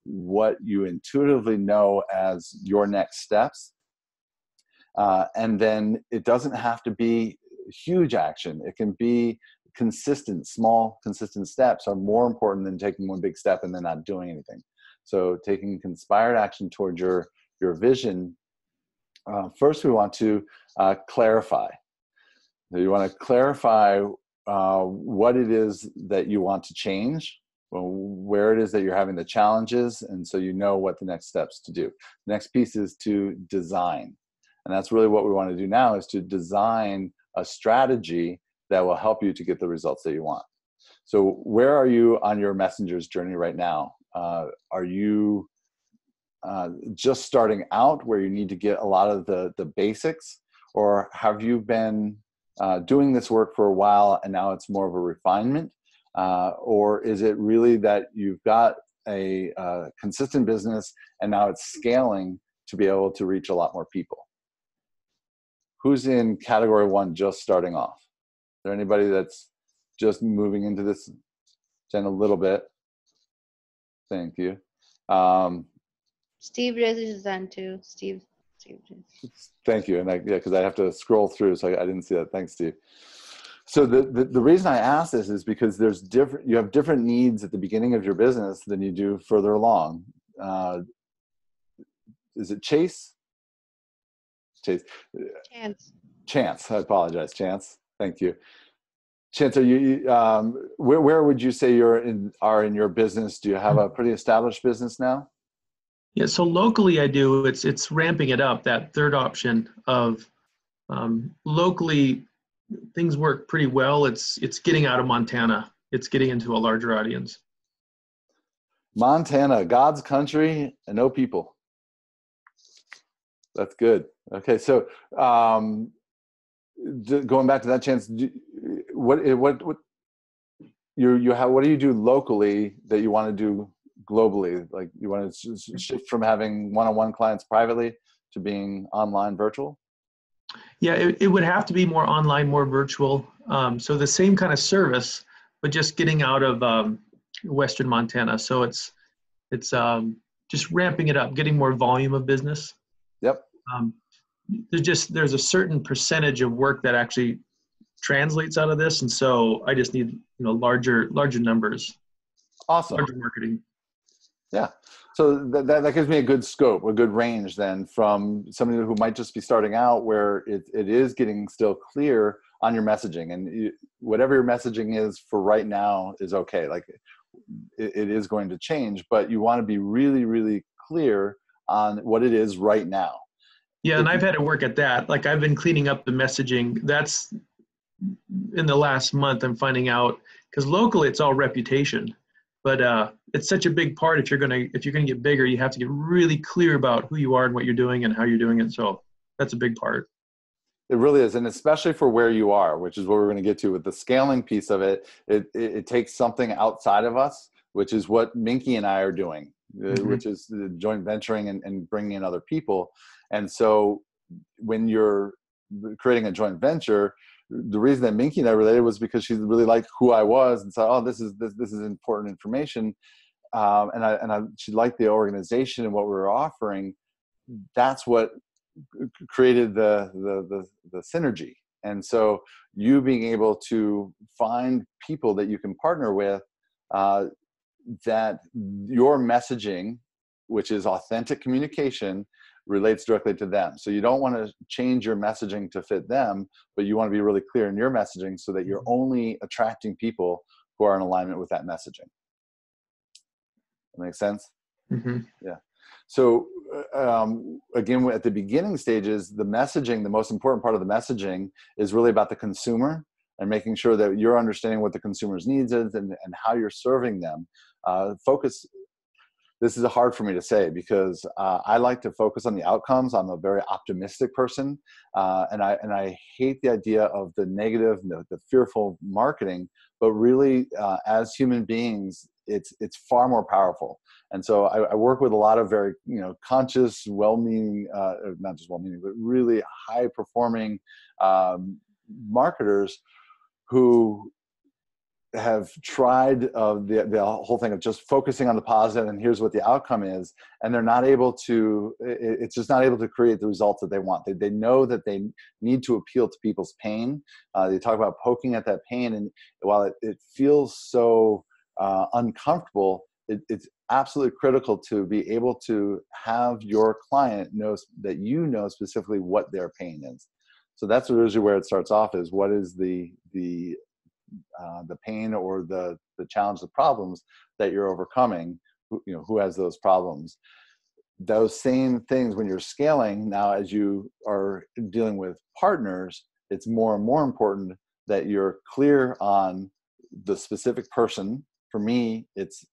S2: what you intuitively know as your next steps. And then it doesn't have to be huge action. It can be consistent, small, consistent steps are more important than taking one big step and then not doing anything. So taking inspired action toward your vision, first we want to clarify. So you want to clarify what it is that you want to change, where it is that you're having the challenges, and so you know what the next steps to do. The next piece is to design. And that's really what we want to do now, is to design a strategy that will help you to get the results that you want. So where are you on your messenger's journey right now? Are you just starting out where you need to get a lot of the basics, or have you been doing this work for a while and now it's more of a refinement? Or is it really that you've got a consistent business and now it's scaling to be able to reach a lot more people? Who's in category 1, just starting off? Is there anybody that's just moving into this? Jen, a little bit. Thank you.
S1: Steve raises his hand too. Steve.
S2: Thank you. And because I have to scroll through, so I didn't see that. Thanks, Steve. So the reason I ask this is because you have different needs at the beginning of your business than you do further along. Is it Chase? Chance. I apologize, Chance. Thank you. Chance, are you? Where would you say are in your business? Do you have a pretty established business now?
S6: Yeah. So locally, I do. It's ramping it up. That third option of locally, things work pretty well. It's getting out of Montana. It's getting into a larger audience.
S2: Montana, God's country and no people. That's good. Okay, so going back to that, Chance, what do you do locally that you want to do globally? Like, you want to shift from having one-on-one clients privately to being online, virtual?
S6: Yeah, it would have to be more online, more virtual. So the same kind of service, but just getting out of Western Montana. So it's just ramping it up, getting more volume of business.
S2: Yep.
S6: There's a certain percentage of work that actually translates out of this, and so I just need larger numbers.
S2: Awesome.
S6: Larger marketing.
S2: Yeah. So that gives me a good scope, a good range then, from somebody who might just be starting out, where it is getting still clear on your messaging, and whatever your messaging is for right now is okay. Like it is going to change, but you want to be really, really clear on what it is right now.
S6: Yeah, and I've had to work at that. Like, I've been cleaning up the messaging. That's in the last month I'm finding out, because locally it's all reputation, but it's such a big part. If you're gonna get bigger, you have to get really clear about who you are and what you're doing and how you're doing it. So that's a big part.
S2: It really is, and especially for where you are, which is what we're going to get to with the scaling piece of it. It takes something outside of us, which is what Minky and I are doing, which is the joint venturing and bringing in other people. And so when you're creating a joint venture, the reason that Minky and I related was because she really liked who I was and said, oh, this is important information. She liked the organization and what we were offering. That's what created the synergy. And so you being able to find people that you can partner with, that your messaging, which is authentic communication, relates directly to them. So you don't want to change your messaging to fit them, but you want to be really clear in your messaging so that you're only attracting people who are in alignment with that messaging. That makes sense?
S6: Mm-hmm.
S2: Yeah. So again, at the beginning stages, the messaging, the most important part of the messaging is really about the consumer and making sure that you're understanding what the consumer's needs is and how you're serving them. This is hard for me to say because I like to focus on the outcomes. I'm a very optimistic person, and I hate the idea of the negative, the fearful marketing. But really, as human beings, it's far more powerful. And so I work with a lot of very conscious, well-meaning, not just well-meaning, but really high-performing marketers who have tried the whole thing of just focusing on the positive and here's what the outcome is, and they're not able to, it's just not able to create the results that they want. They know that they need to appeal to people's pain. They talk about poking at that pain, and while it feels so uncomfortable, it's absolutely critical to be able to have your client know that you know specifically what their pain is. So that's usually where it starts off, is what is the pain or the challenge, the problems that you're overcoming, who has those problems. Those same things when you're scaling now, as you are dealing with partners, it's more and more important that you're clear on the specific person. For me, it's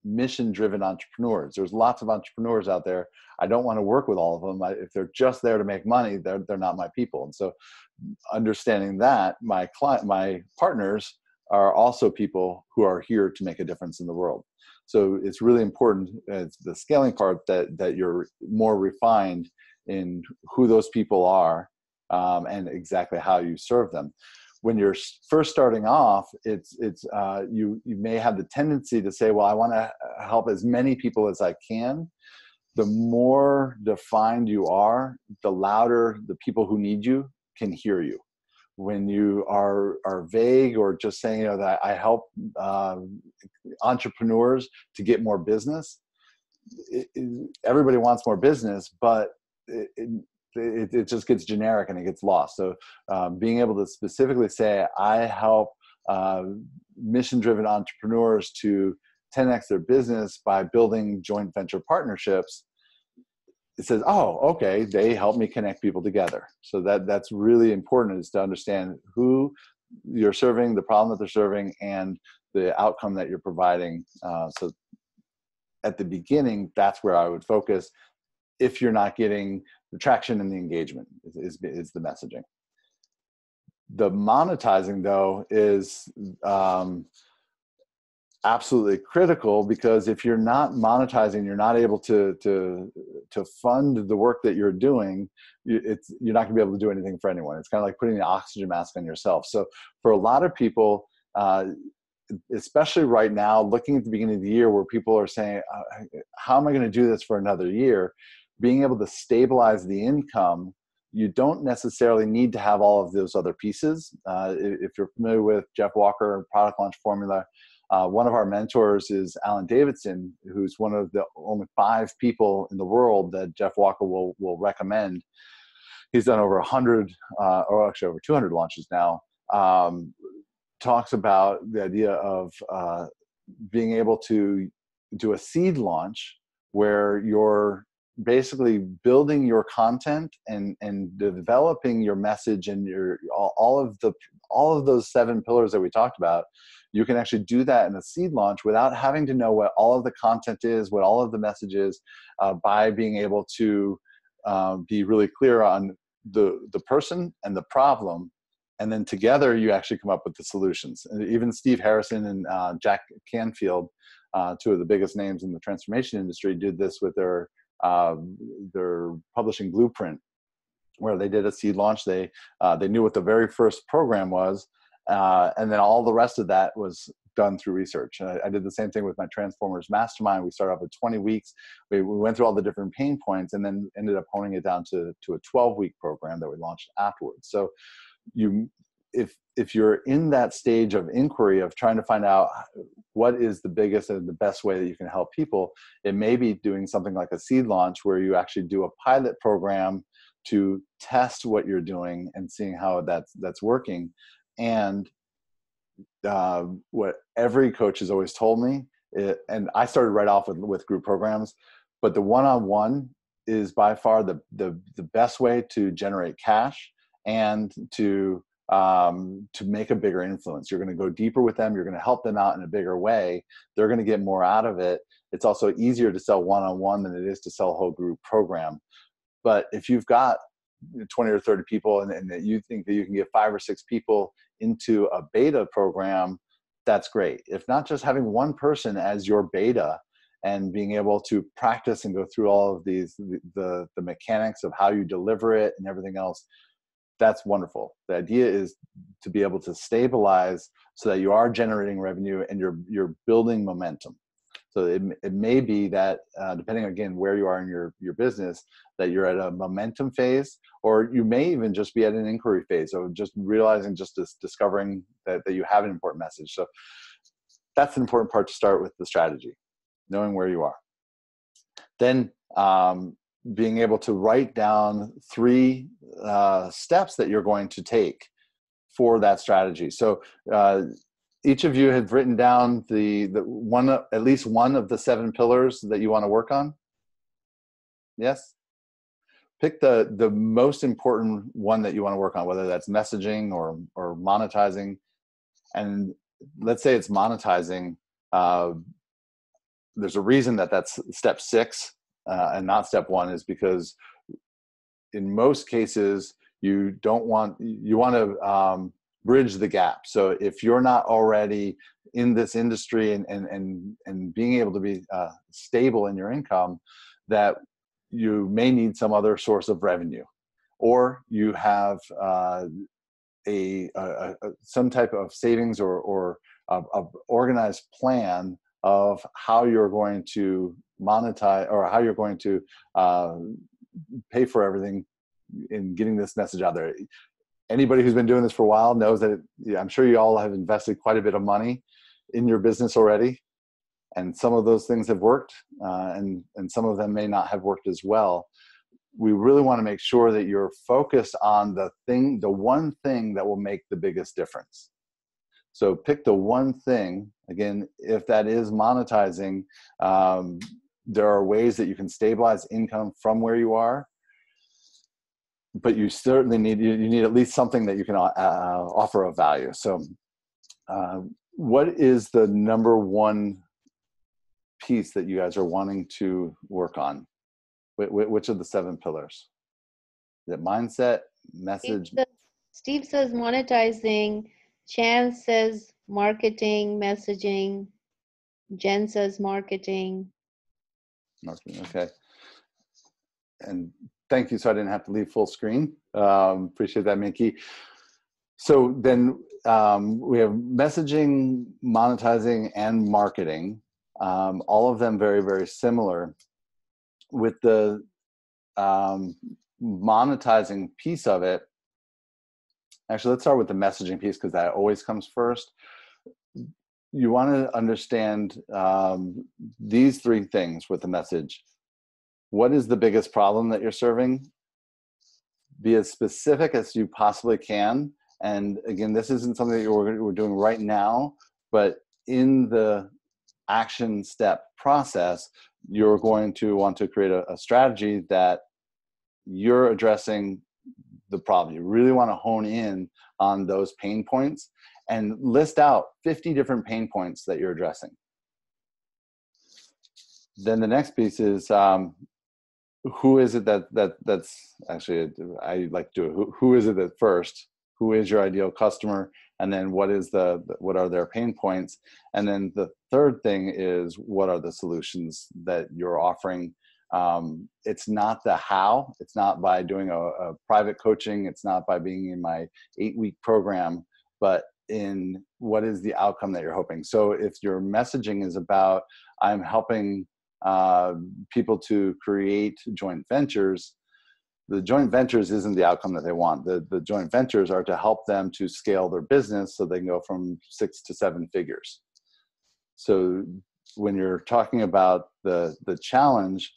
S2: mission-driven entrepreneurs. There's lots of entrepreneurs out there. I don't want to work with all of them. If they're just there to make money, they're not my people. And so understanding that my partners are also people who are here to make a difference in the world. So it's really important, it's the scaling part, that you're more refined in who those people are and exactly how you serve them. When you're first starting off, you may have the tendency to say, well, I want to help as many people as I can. The more defined you are, the louder the people who need you can hear you. When you are vague or just saying, that I help entrepreneurs to get more business, everybody wants more business, but it just gets generic and it gets lost. So being able to specifically say, I help mission-driven entrepreneurs to 10x their business by building joint venture partnerships, it says, oh, okay, they help me connect people together. So that's really important, is to understand who you're serving, the problem that they're serving, and the outcome that you're providing. So at the beginning, that's where I would focus. If you're not getting the traction and the engagement is the messaging. The monetizing, though, is absolutely critical, because if you're not monetizing, you're not able to fund the work that you're doing. You're not going to be able to do anything for anyone. It's kind of like putting the oxygen mask on yourself. So for a lot of people, especially right now, looking at the beginning of the year where people are saying, how am I going to do this for another year? Being able to stabilize the income, you don't necessarily need to have all of those other pieces. If you're familiar with Jeff Walker Product Launch Formula, one of our mentors is Alan Davidson, who's one of the only 5 people in the world that Jeff Walker will recommend. He's done over 100, or actually over 200 launches now. Talks about the idea of being able to do a seed launch where you're basically building your content and developing your message and all of those 7 pillars that we talked about. You can actually do that in a seed launch without having to know what all of the content is, what all of the message is, by being able to be really clear on the person and the problem. And then together you actually come up with the solutions. And even Steve Harrison and Jack Canfield, 2 of the biggest names in the transformation industry, did this with their publishing blueprint, where they did a seed launch. They knew what the very first program was, and then all the rest of that was done through research. I did the same thing with my Transformers Mastermind. We started off with 20 weeks. We went through all the different pain points and then ended up honing it down to a 12-week program that we launched afterwards. So if you're in that stage of inquiry of trying to find out what is the biggest and the best way that you can help people, it may be doing something like a seed launch where you actually do a pilot program to test what you're doing and seeing how that's working. And what every coach has always told me, and I started right off with group programs, but the one-on-one is by far the best way to generate cash and to make a bigger influence. You're going to go deeper with them. You're going to help them out in a bigger way. They're going to get more out of it. It's also easier to sell one-on-one than it is to sell a whole group program. But if you've got 20 or 30 people and that you think that you can get 5 or 6 people into a beta program, that's great. If not, just having one person as your beta and being able to practice and go through all of these, the mechanics of how you deliver it and everything else, that's wonderful. The idea is to be able to stabilize so that you are generating revenue and you're building momentum. So it may be that depending again where you are in your business, that you're at a momentum phase, or you may even just be at an inquiry phase. So just realizing, just discovering that you have an important message. So that's an important part to start with the strategy, knowing where you are. Then being able to write down 3 steps that you're going to take for that strategy. So each of you have written down the one, at least one of the 7 pillars that you want to work on. Yes. Pick the most important one that you want to work on, whether that's messaging or monetizing. And let's say it's monetizing. There's a reason that's step 6 and not step 1, is because in most cases you want to bridge the gap. So if you're not already in this industry and being able to be stable in your income, that you may need some other source of revenue, or you have some type of savings or a organized plan of how you're going to monetize, or how you're going to pay for everything in getting this message out there. Anybody who's been doing this for a while knows that I'm sure you all have invested quite a bit of money in your business already. And some of those things have worked, and some of them may not have worked as well. We really want to make sure that you're focused on the one thing that will make the biggest difference. So pick the one thing. Again, if that is monetizing, there are ways that you can stabilize income from where you are. But you certainly need at least something that you can offer of value. So what is the number one piece that you guys are wanting to work on? Which of the 7 pillars? Is it mindset, message?
S1: Steve says monetizing. Chance says marketing, messaging. Jen says marketing.
S2: Marketing, okay. And thank you. So I didn't have to leave full screen. Appreciate that, Minky. So then we have messaging, monetizing, and marketing. All of them very, very similar. With the monetizing piece of it, actually, let's start with the messaging piece because that always comes first. You want to understand these 3 things with the message. What is the biggest problem that you're serving? Be as specific as you possibly can. And again, this isn't something that we're doing right now, but in the action step process, you're going to want to create a strategy that you're addressing the problem. You really want to hone in on those pain points and list out 50 different pain points that you're addressing. Then the next piece is who is it that's actually, I like to do it. Who is it that first? Who is your ideal customer? And then what are their pain points? And then the third thing is, what are the solutions that you're offering It's not the how. It's not by doing a private coaching. It's not by being in my 8-week program, but in what is the outcome that you're hoping. So if your messaging is about, I'm helping people to create joint ventures, the joint ventures isn't the outcome that they want. The joint ventures are to help them to scale their business so they can go from 6 to 7 figures. So when you're talking about the challenge,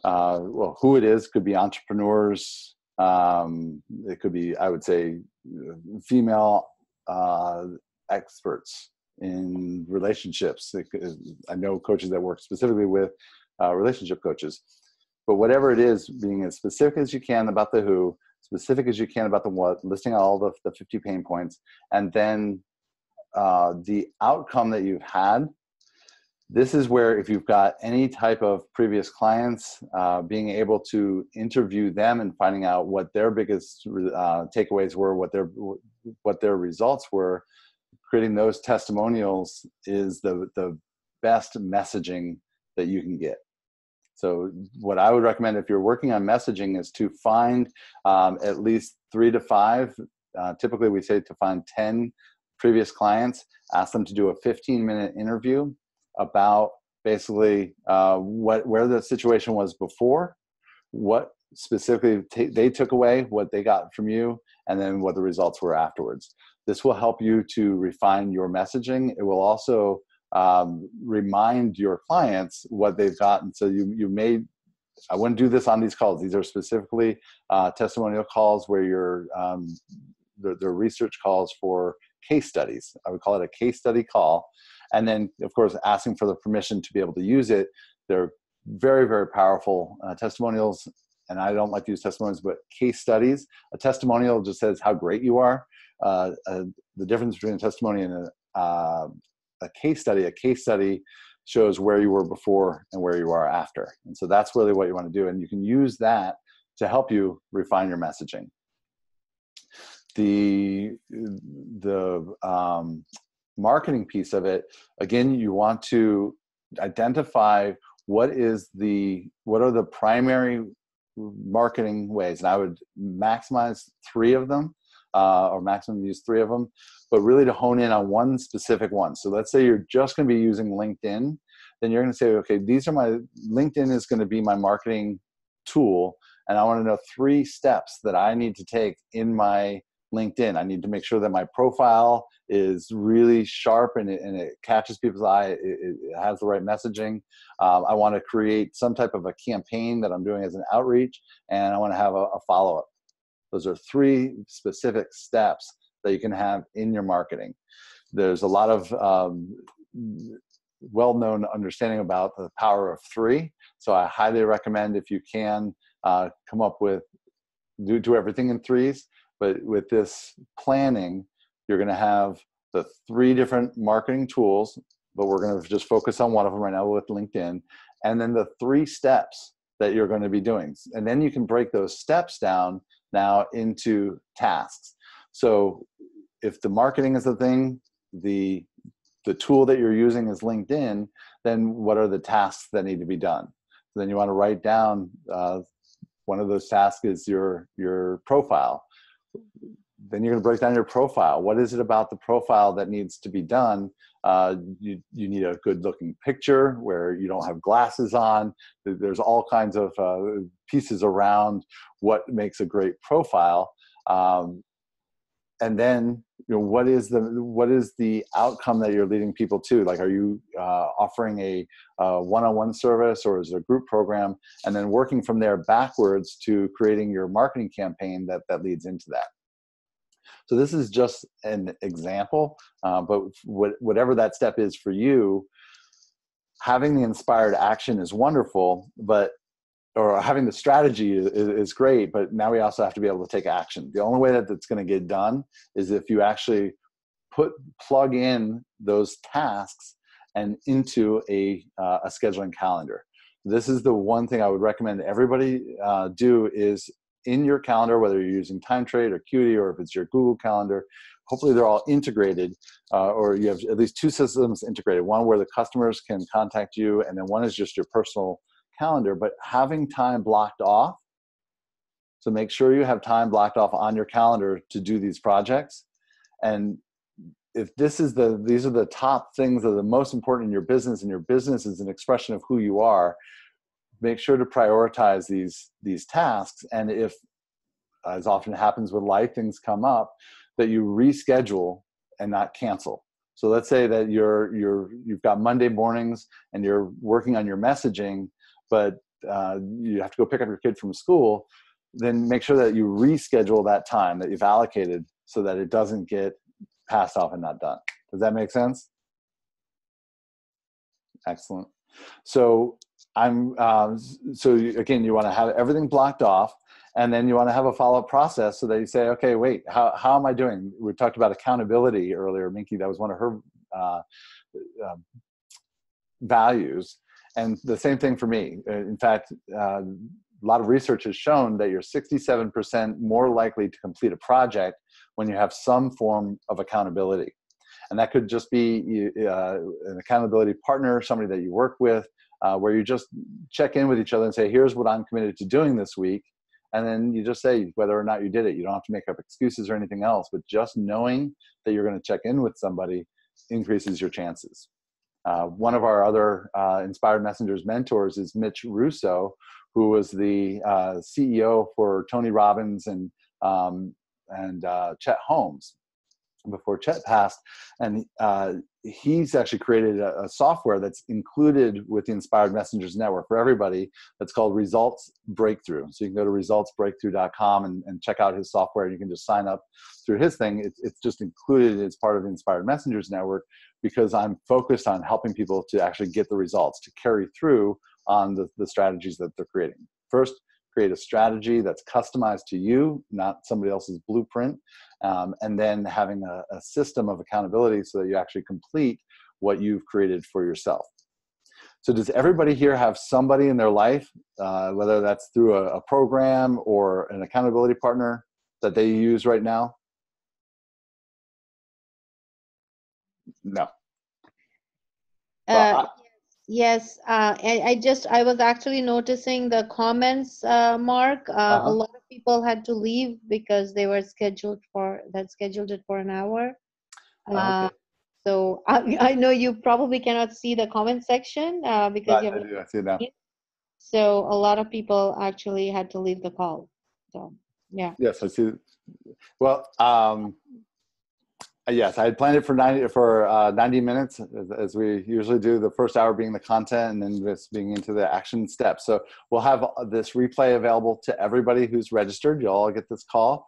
S2: well, who it is could be entrepreneurs. It could be, I would say, female experts in relationships. I know coaches that work specifically with relationship coaches. But whatever it is, being as specific as you can about the who, specific as you can about the what, listing out all the 50 pain points, and then the outcome that you've had. This is where, if you've got any type of previous clients, being able to interview them and finding out what their biggest takeaways were, what their results were, creating those testimonials is the best messaging that you can get. So what I would recommend if you're working on messaging is to find at least 3 to 5. Typically, we say to find 10 previous clients, ask them to do a 15-minute interview about basically where the situation was before, what specifically they took away, what they got from you, and then what the results were afterwards. This will help you to refine your messaging. It will also remind your clients what they've gotten. So you may, I wouldn't do this on these calls. These are specifically testimonial calls where you're, they're research calls for case studies. I would call it a case study call. And then, of course, asking for the permission to be able to use it. They're very, very powerful testimonials. And I don't like to use testimonials, but case studies. A testimonial just says how great you are. The difference between a testimony and a case study shows where you were before and where you are after. And so that's really what you want to do. And you can use that to help you refine your messaging. The marketing piece of it, again, you want to identify what are the primary marketing ways. And I would maximize 3 of them, or maximum use 3 of them, but really to hone in on one specific one. So let's say you're just going to be using LinkedIn, then you're going to say, okay, LinkedIn is going to be my marketing tool. And I want to know 3 steps that I need to take in my LinkedIn. I need to make sure that my profile is really sharp and it catches people's eye. It has the right messaging. I want to create some type of a campaign that I'm doing as an outreach, and I want to have a follow-up. Those are 3 specific steps that you can have in your marketing. There's a lot of well-known understanding about the power of 3. So I highly recommend, if you can, come up with, do everything in 3s. But with this planning, you're going to have the 3 different marketing tools, but we're going to just focus on one of them right now with LinkedIn, and then the 3 steps that you're going to be doing. And then you can break those steps down now into tasks. So if the marketing is the thing, the tool that you're using is LinkedIn, then what are the tasks that need to be done? So then you want to write down, one of those tasks is your profile. Then you're going to break down your profile. What is it about the profile that needs to be done? You need a good looking picture where you don't have glasses on. There's all kinds of pieces around what makes a great profile. And then, what is the outcome that you're leading people to? Like, are you offering a one-on-one service, or is it a group program? And then working from there backwards to creating your marketing campaign that leads into that. So this is just an example, but whatever that step is for you, having the inspired action is wonderful, or having the strategy is great, but now we also have to be able to take action. The only way that it's going to get done is if you actually plug in those tasks and into a scheduling calendar. This is the one thing I would recommend everybody do is, in your calendar, whether you're using TimeTrade or Qt, or if it's your Google Calendar, hopefully they're all integrated, or you have at least 2 systems integrated. One where the customers can contact you, and then one is just your personal calendar, but having time blocked off. So make sure you have time blocked off on your calendar to do these projects. And if these are the top things that are the most important in your business, and your business is an expression of who you are, make sure to prioritize these tasks. And if, as often happens with life, things come up, that you reschedule and not cancel. So let's say that you've got Monday mornings and you're working on your messaging, but you have to go pick up your kid from school. Then make sure that you reschedule that time that you've allocated so that it doesn't get passed off and not done. Does that make sense? Excellent. So again, you want to have everything blocked off, and then you want to have a follow-up process so that you say, okay, wait, how am I doing? We talked about accountability earlier. Minky, that was one of her values. And the same thing for me. In fact, a lot of research has shown that you're 67% more likely to complete a project when you have some form of accountability. And that could just be an accountability partner, somebody that you work with, where you just check in with each other and say, here's what I'm committed to doing this week. And then you just say whether or not you did it. You don't have to make up excuses or anything else, but just knowing that you're going to check in with somebody increases your chances. One of our other Inspired Messengers mentors is Mitch Russo, who was the CEO for Tony Robbins and Chet Holmes before Chet passed. And he's actually created a software that's included with the Inspired Messengers Network for everybody that's called Results Breakthrough. So you can go to resultsbreakthrough.com and check out his software. You can just sign up through his thing. It's just included as part of the Inspired Messengers Network because I'm focused on helping people to actually get the results, to carry through on the strategies that they're creating. First, create a strategy that's customized to you, not somebody else's blueprint, and then having a system of accountability so that you actually complete what you've created for yourself. So does everybody here have somebody in their life, whether that's through a program or an accountability partner that they use right now? No.
S1: Yes, I was actually noticing the comments, Mark. A lot of people had to leave because they were scheduled it for an hour.
S2: Okay.
S1: So I know you probably cannot see the comment section because you have.
S2: I see it now.
S1: So a lot of people actually had to leave the call. So yeah.
S2: Yes, I see. Well, yes, I had planned it for 90 minutes, as we usually do, the first hour being the content and then this being into the action steps. So we'll have this replay available to everybody who's registered. You'll all get this call.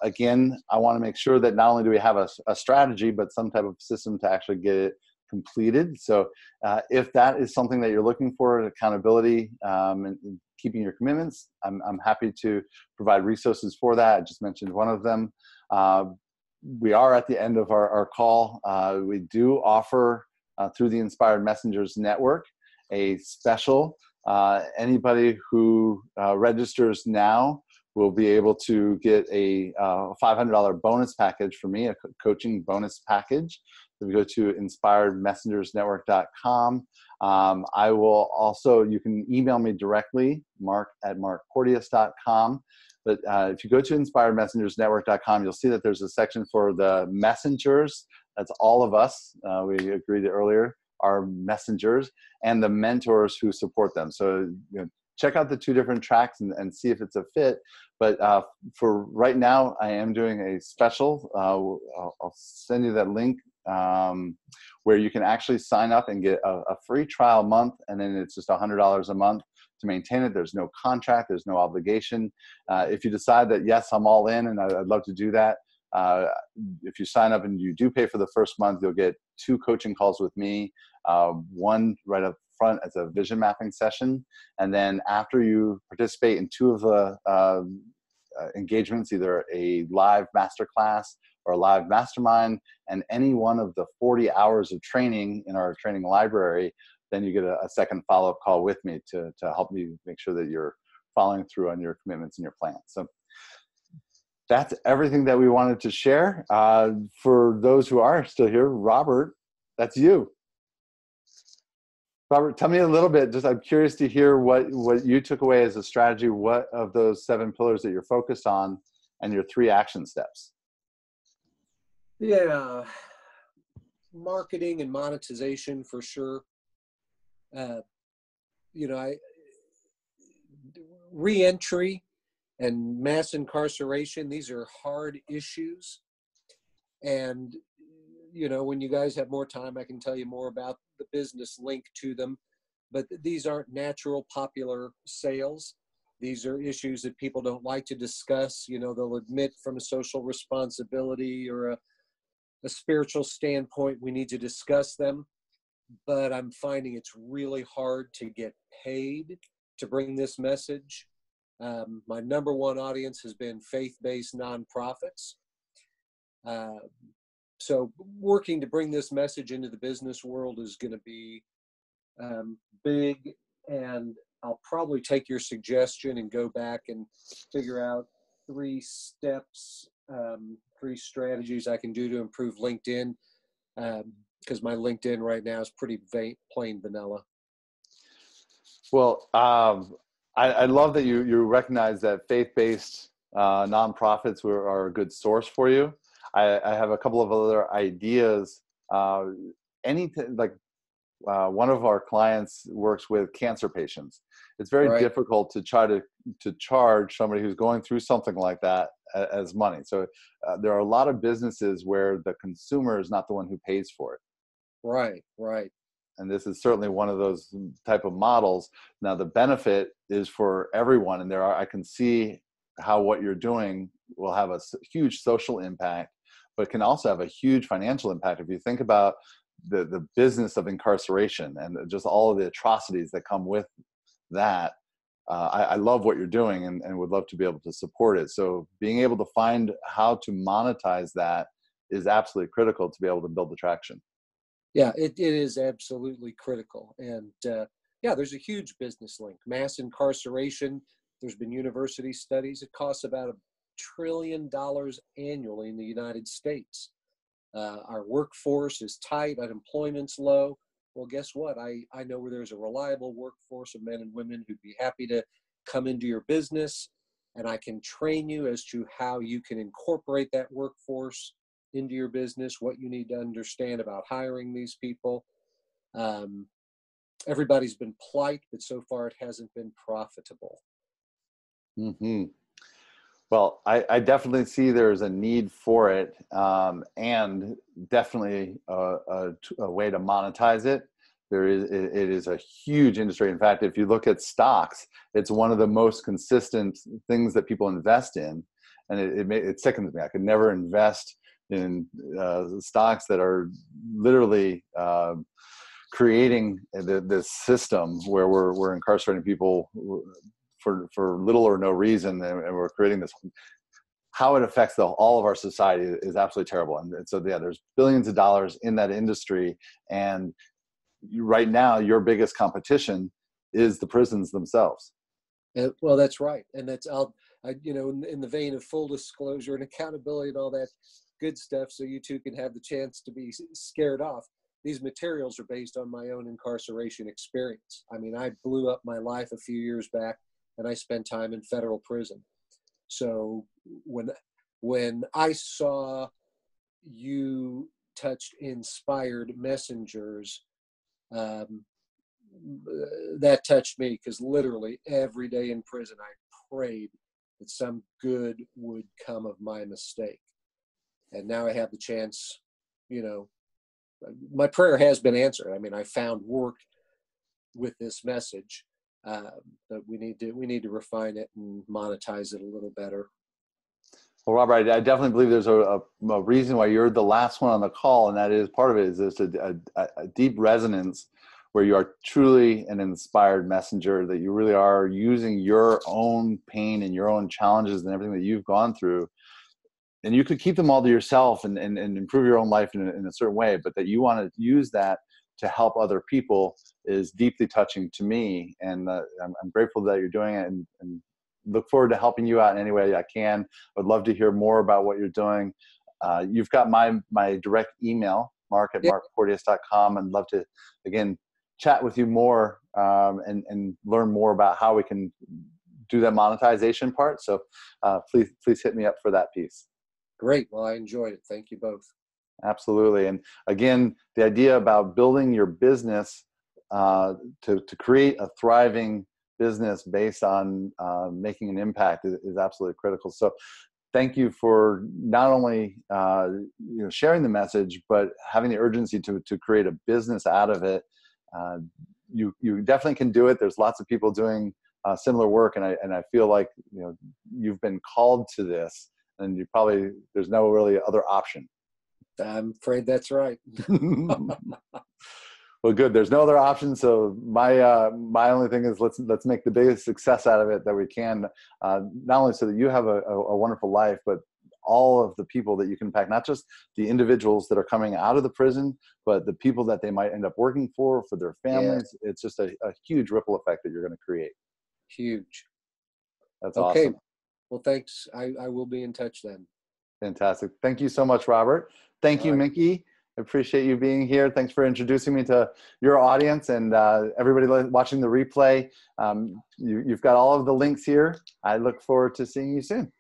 S2: Again, I want to make sure that not only do we have a strategy, but some type of system to actually get it completed. So if that is something that you're looking for, accountability and keeping your commitments, I'm happy to provide resources for that. I just mentioned one of them. We are at the end of our call. We do offer through the Inspired Messengers Network a special. Anybody who registers now will be able to get a $500 bonus package from me, a coaching bonus package. If you go to inspiredmessengersnetwork.com, I will also, you can email me directly, mark@markporteous.com. But if you go to inspiredmessengersnetwork.com, you'll see that there's a section for the messengers. That's all of us. We agreed earlier, our messengers, and the mentors who support them. So check out the two different tracks and see if it's a fit. But for right now, I am doing a special. I'll send you that link where you can actually sign up and get a free trial month, and then it's just $100 a month to maintain it. There's no contract, there's no obligation. If you decide that, yes, I'm all in and I'd love to do that, if you sign up and you do pay for the first month, you'll get 2 coaching calls with me, one right up front as a vision mapping session. And then after you participate in 2 of the engagements, either a live masterclass or a live mastermind, and any one of the 40 hours of training in our training library, then you get a second follow-up call with me to help me make sure that you're following through on your commitments and your plans. So that's everything that we wanted to share. For those who are still here, Robert, that's you. Robert, tell me a little bit, just I'm curious to hear what you took away as a strategy, what of those 7 pillars that you're focused on and your 3 action steps.
S3: Yeah, marketing and monetization for sure. Reentry and mass incarceration, these are hard issues. And, when you guys have more time, I can tell you more about the business link to them. But these aren't natural, popular sales. These are issues that people don't like to discuss. They'll admit from a social responsibility or a spiritual standpoint, we need to discuss them. But I'm finding it's really hard to get paid to bring this message. My number one audience has been faith-based nonprofits. So working to bring this message into the business world is going to be big, and I'll probably take your suggestion and go back and figure out 3 steps, 3 strategies I can do to improve LinkedIn, because my LinkedIn right now is pretty plain vanilla.
S2: Well, I love that you recognize that faith-based nonprofits are a good source for you. I have a couple of other ideas. Anything like one of our clients works with cancer patients. It's very difficult to try to charge somebody who's going through something like that as money. So there are a lot of businesses where the consumer is not the one who pays for it.
S3: Right.
S2: And this is certainly one of those type of models. Now the benefit is for everyone, and I can see how what you're doing will have a huge social impact, but can also have a huge financial impact. If you think about the business of incarceration and just all of the atrocities that come with that, I love what you're doing and would love to be able to support it. So being able to find how to monetize that is absolutely critical to be able to build the traction.
S3: Yeah, it is absolutely critical. And there's a huge business link. Mass incarceration, there's been university studies. It costs about $1 trillion annually in the United States. Our workforce is tight, unemployment's low. Well, guess what? I know where there's a reliable workforce of men and women who'd be happy to come into your business, and I can train you as to how you can incorporate that workforce into your business, what you need to understand about hiring these people. Everybody's been polite, but so far it hasn't been profitable.
S2: Mm-hmm. Well, I definitely see there's a need for it, and definitely a way to monetize it. It is a huge industry. In fact, if you look at stocks, it's one of the most consistent things that people invest in, and it sickens me. I could never invest in stocks that are literally creating this system where we're incarcerating people for little or no reason, and we're creating this. How it affects all of our society is absolutely terrible. And so, there's billions of dollars in that industry, and right now, your biggest competition is the prisons themselves.
S3: Well, that's right, and that's in the vein of full disclosure and accountability and all that good stuff, so you two can have the chance to be scared off. These materials are based on my own incarceration experience. I mean, I blew up my life a few years back, and I spent time in federal prison. So when I saw you touched Inspired Messengers, that touched me, because literally every day in prison I prayed that some good would come of my mistake. And now I have the chance, my prayer has been answered. I mean, I found work with this message, but we need to refine it and monetize it a little better.
S2: Well, Robert, I definitely believe there's a reason why you're the last one on the call, and that is part of it is there's a deep resonance where you are truly an inspired messenger, that you really are using your own pain and your own challenges and everything that you've gone through. And you could keep them all to yourself and improve your own life in a certain way, but that you want to use that to help other people is deeply touching to me. And I'm grateful that you're doing it, and look forward to helping you out in any way I can. I'd love to hear more about what you're doing. You've got my direct email, mark@markporteous.com, and love to, again, chat with you more and learn more about how we can do that monetization part. So please hit me up for that piece.
S3: Great. Well, I enjoyed it. Thank you both.
S2: Absolutely. And again, the idea about building your business to create a thriving business based on making an impact is absolutely critical. So thank you for not only sharing the message, but having the urgency to create a business out of it. You definitely can do it. There's lots of people doing similar work, and I feel like you've been called to this, and there's no really other option.
S3: I'm afraid that's right.
S2: Well, good. There's no other option. So my only thing is let's make the biggest success out of it that we can, not only so that you have a wonderful life, but all of the people that you can impact, not just the individuals that are coming out of the prison, but the people that they might end up working for their families. Yeah. It's just a huge ripple effect that you're going to create.
S3: Huge.
S2: That's
S3: okay.
S2: Awesome.
S3: Well, thanks. I will be in touch then.
S2: Fantastic. Thank you so much, Robert. Thank you, Mickey. I appreciate you being here. Thanks for introducing me to your audience and everybody watching the replay. You've got all of the links here. I look forward to seeing you soon.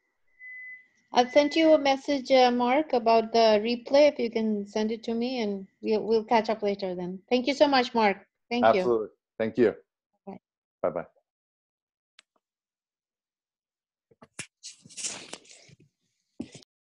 S1: I've sent you a message, Mark, about the replay. If you can send it to me, and we'll catch up later then. Thank you so much, Mark. Thank you.
S2: Absolutely. Thank you.
S1: Bye.
S2: Bye-bye.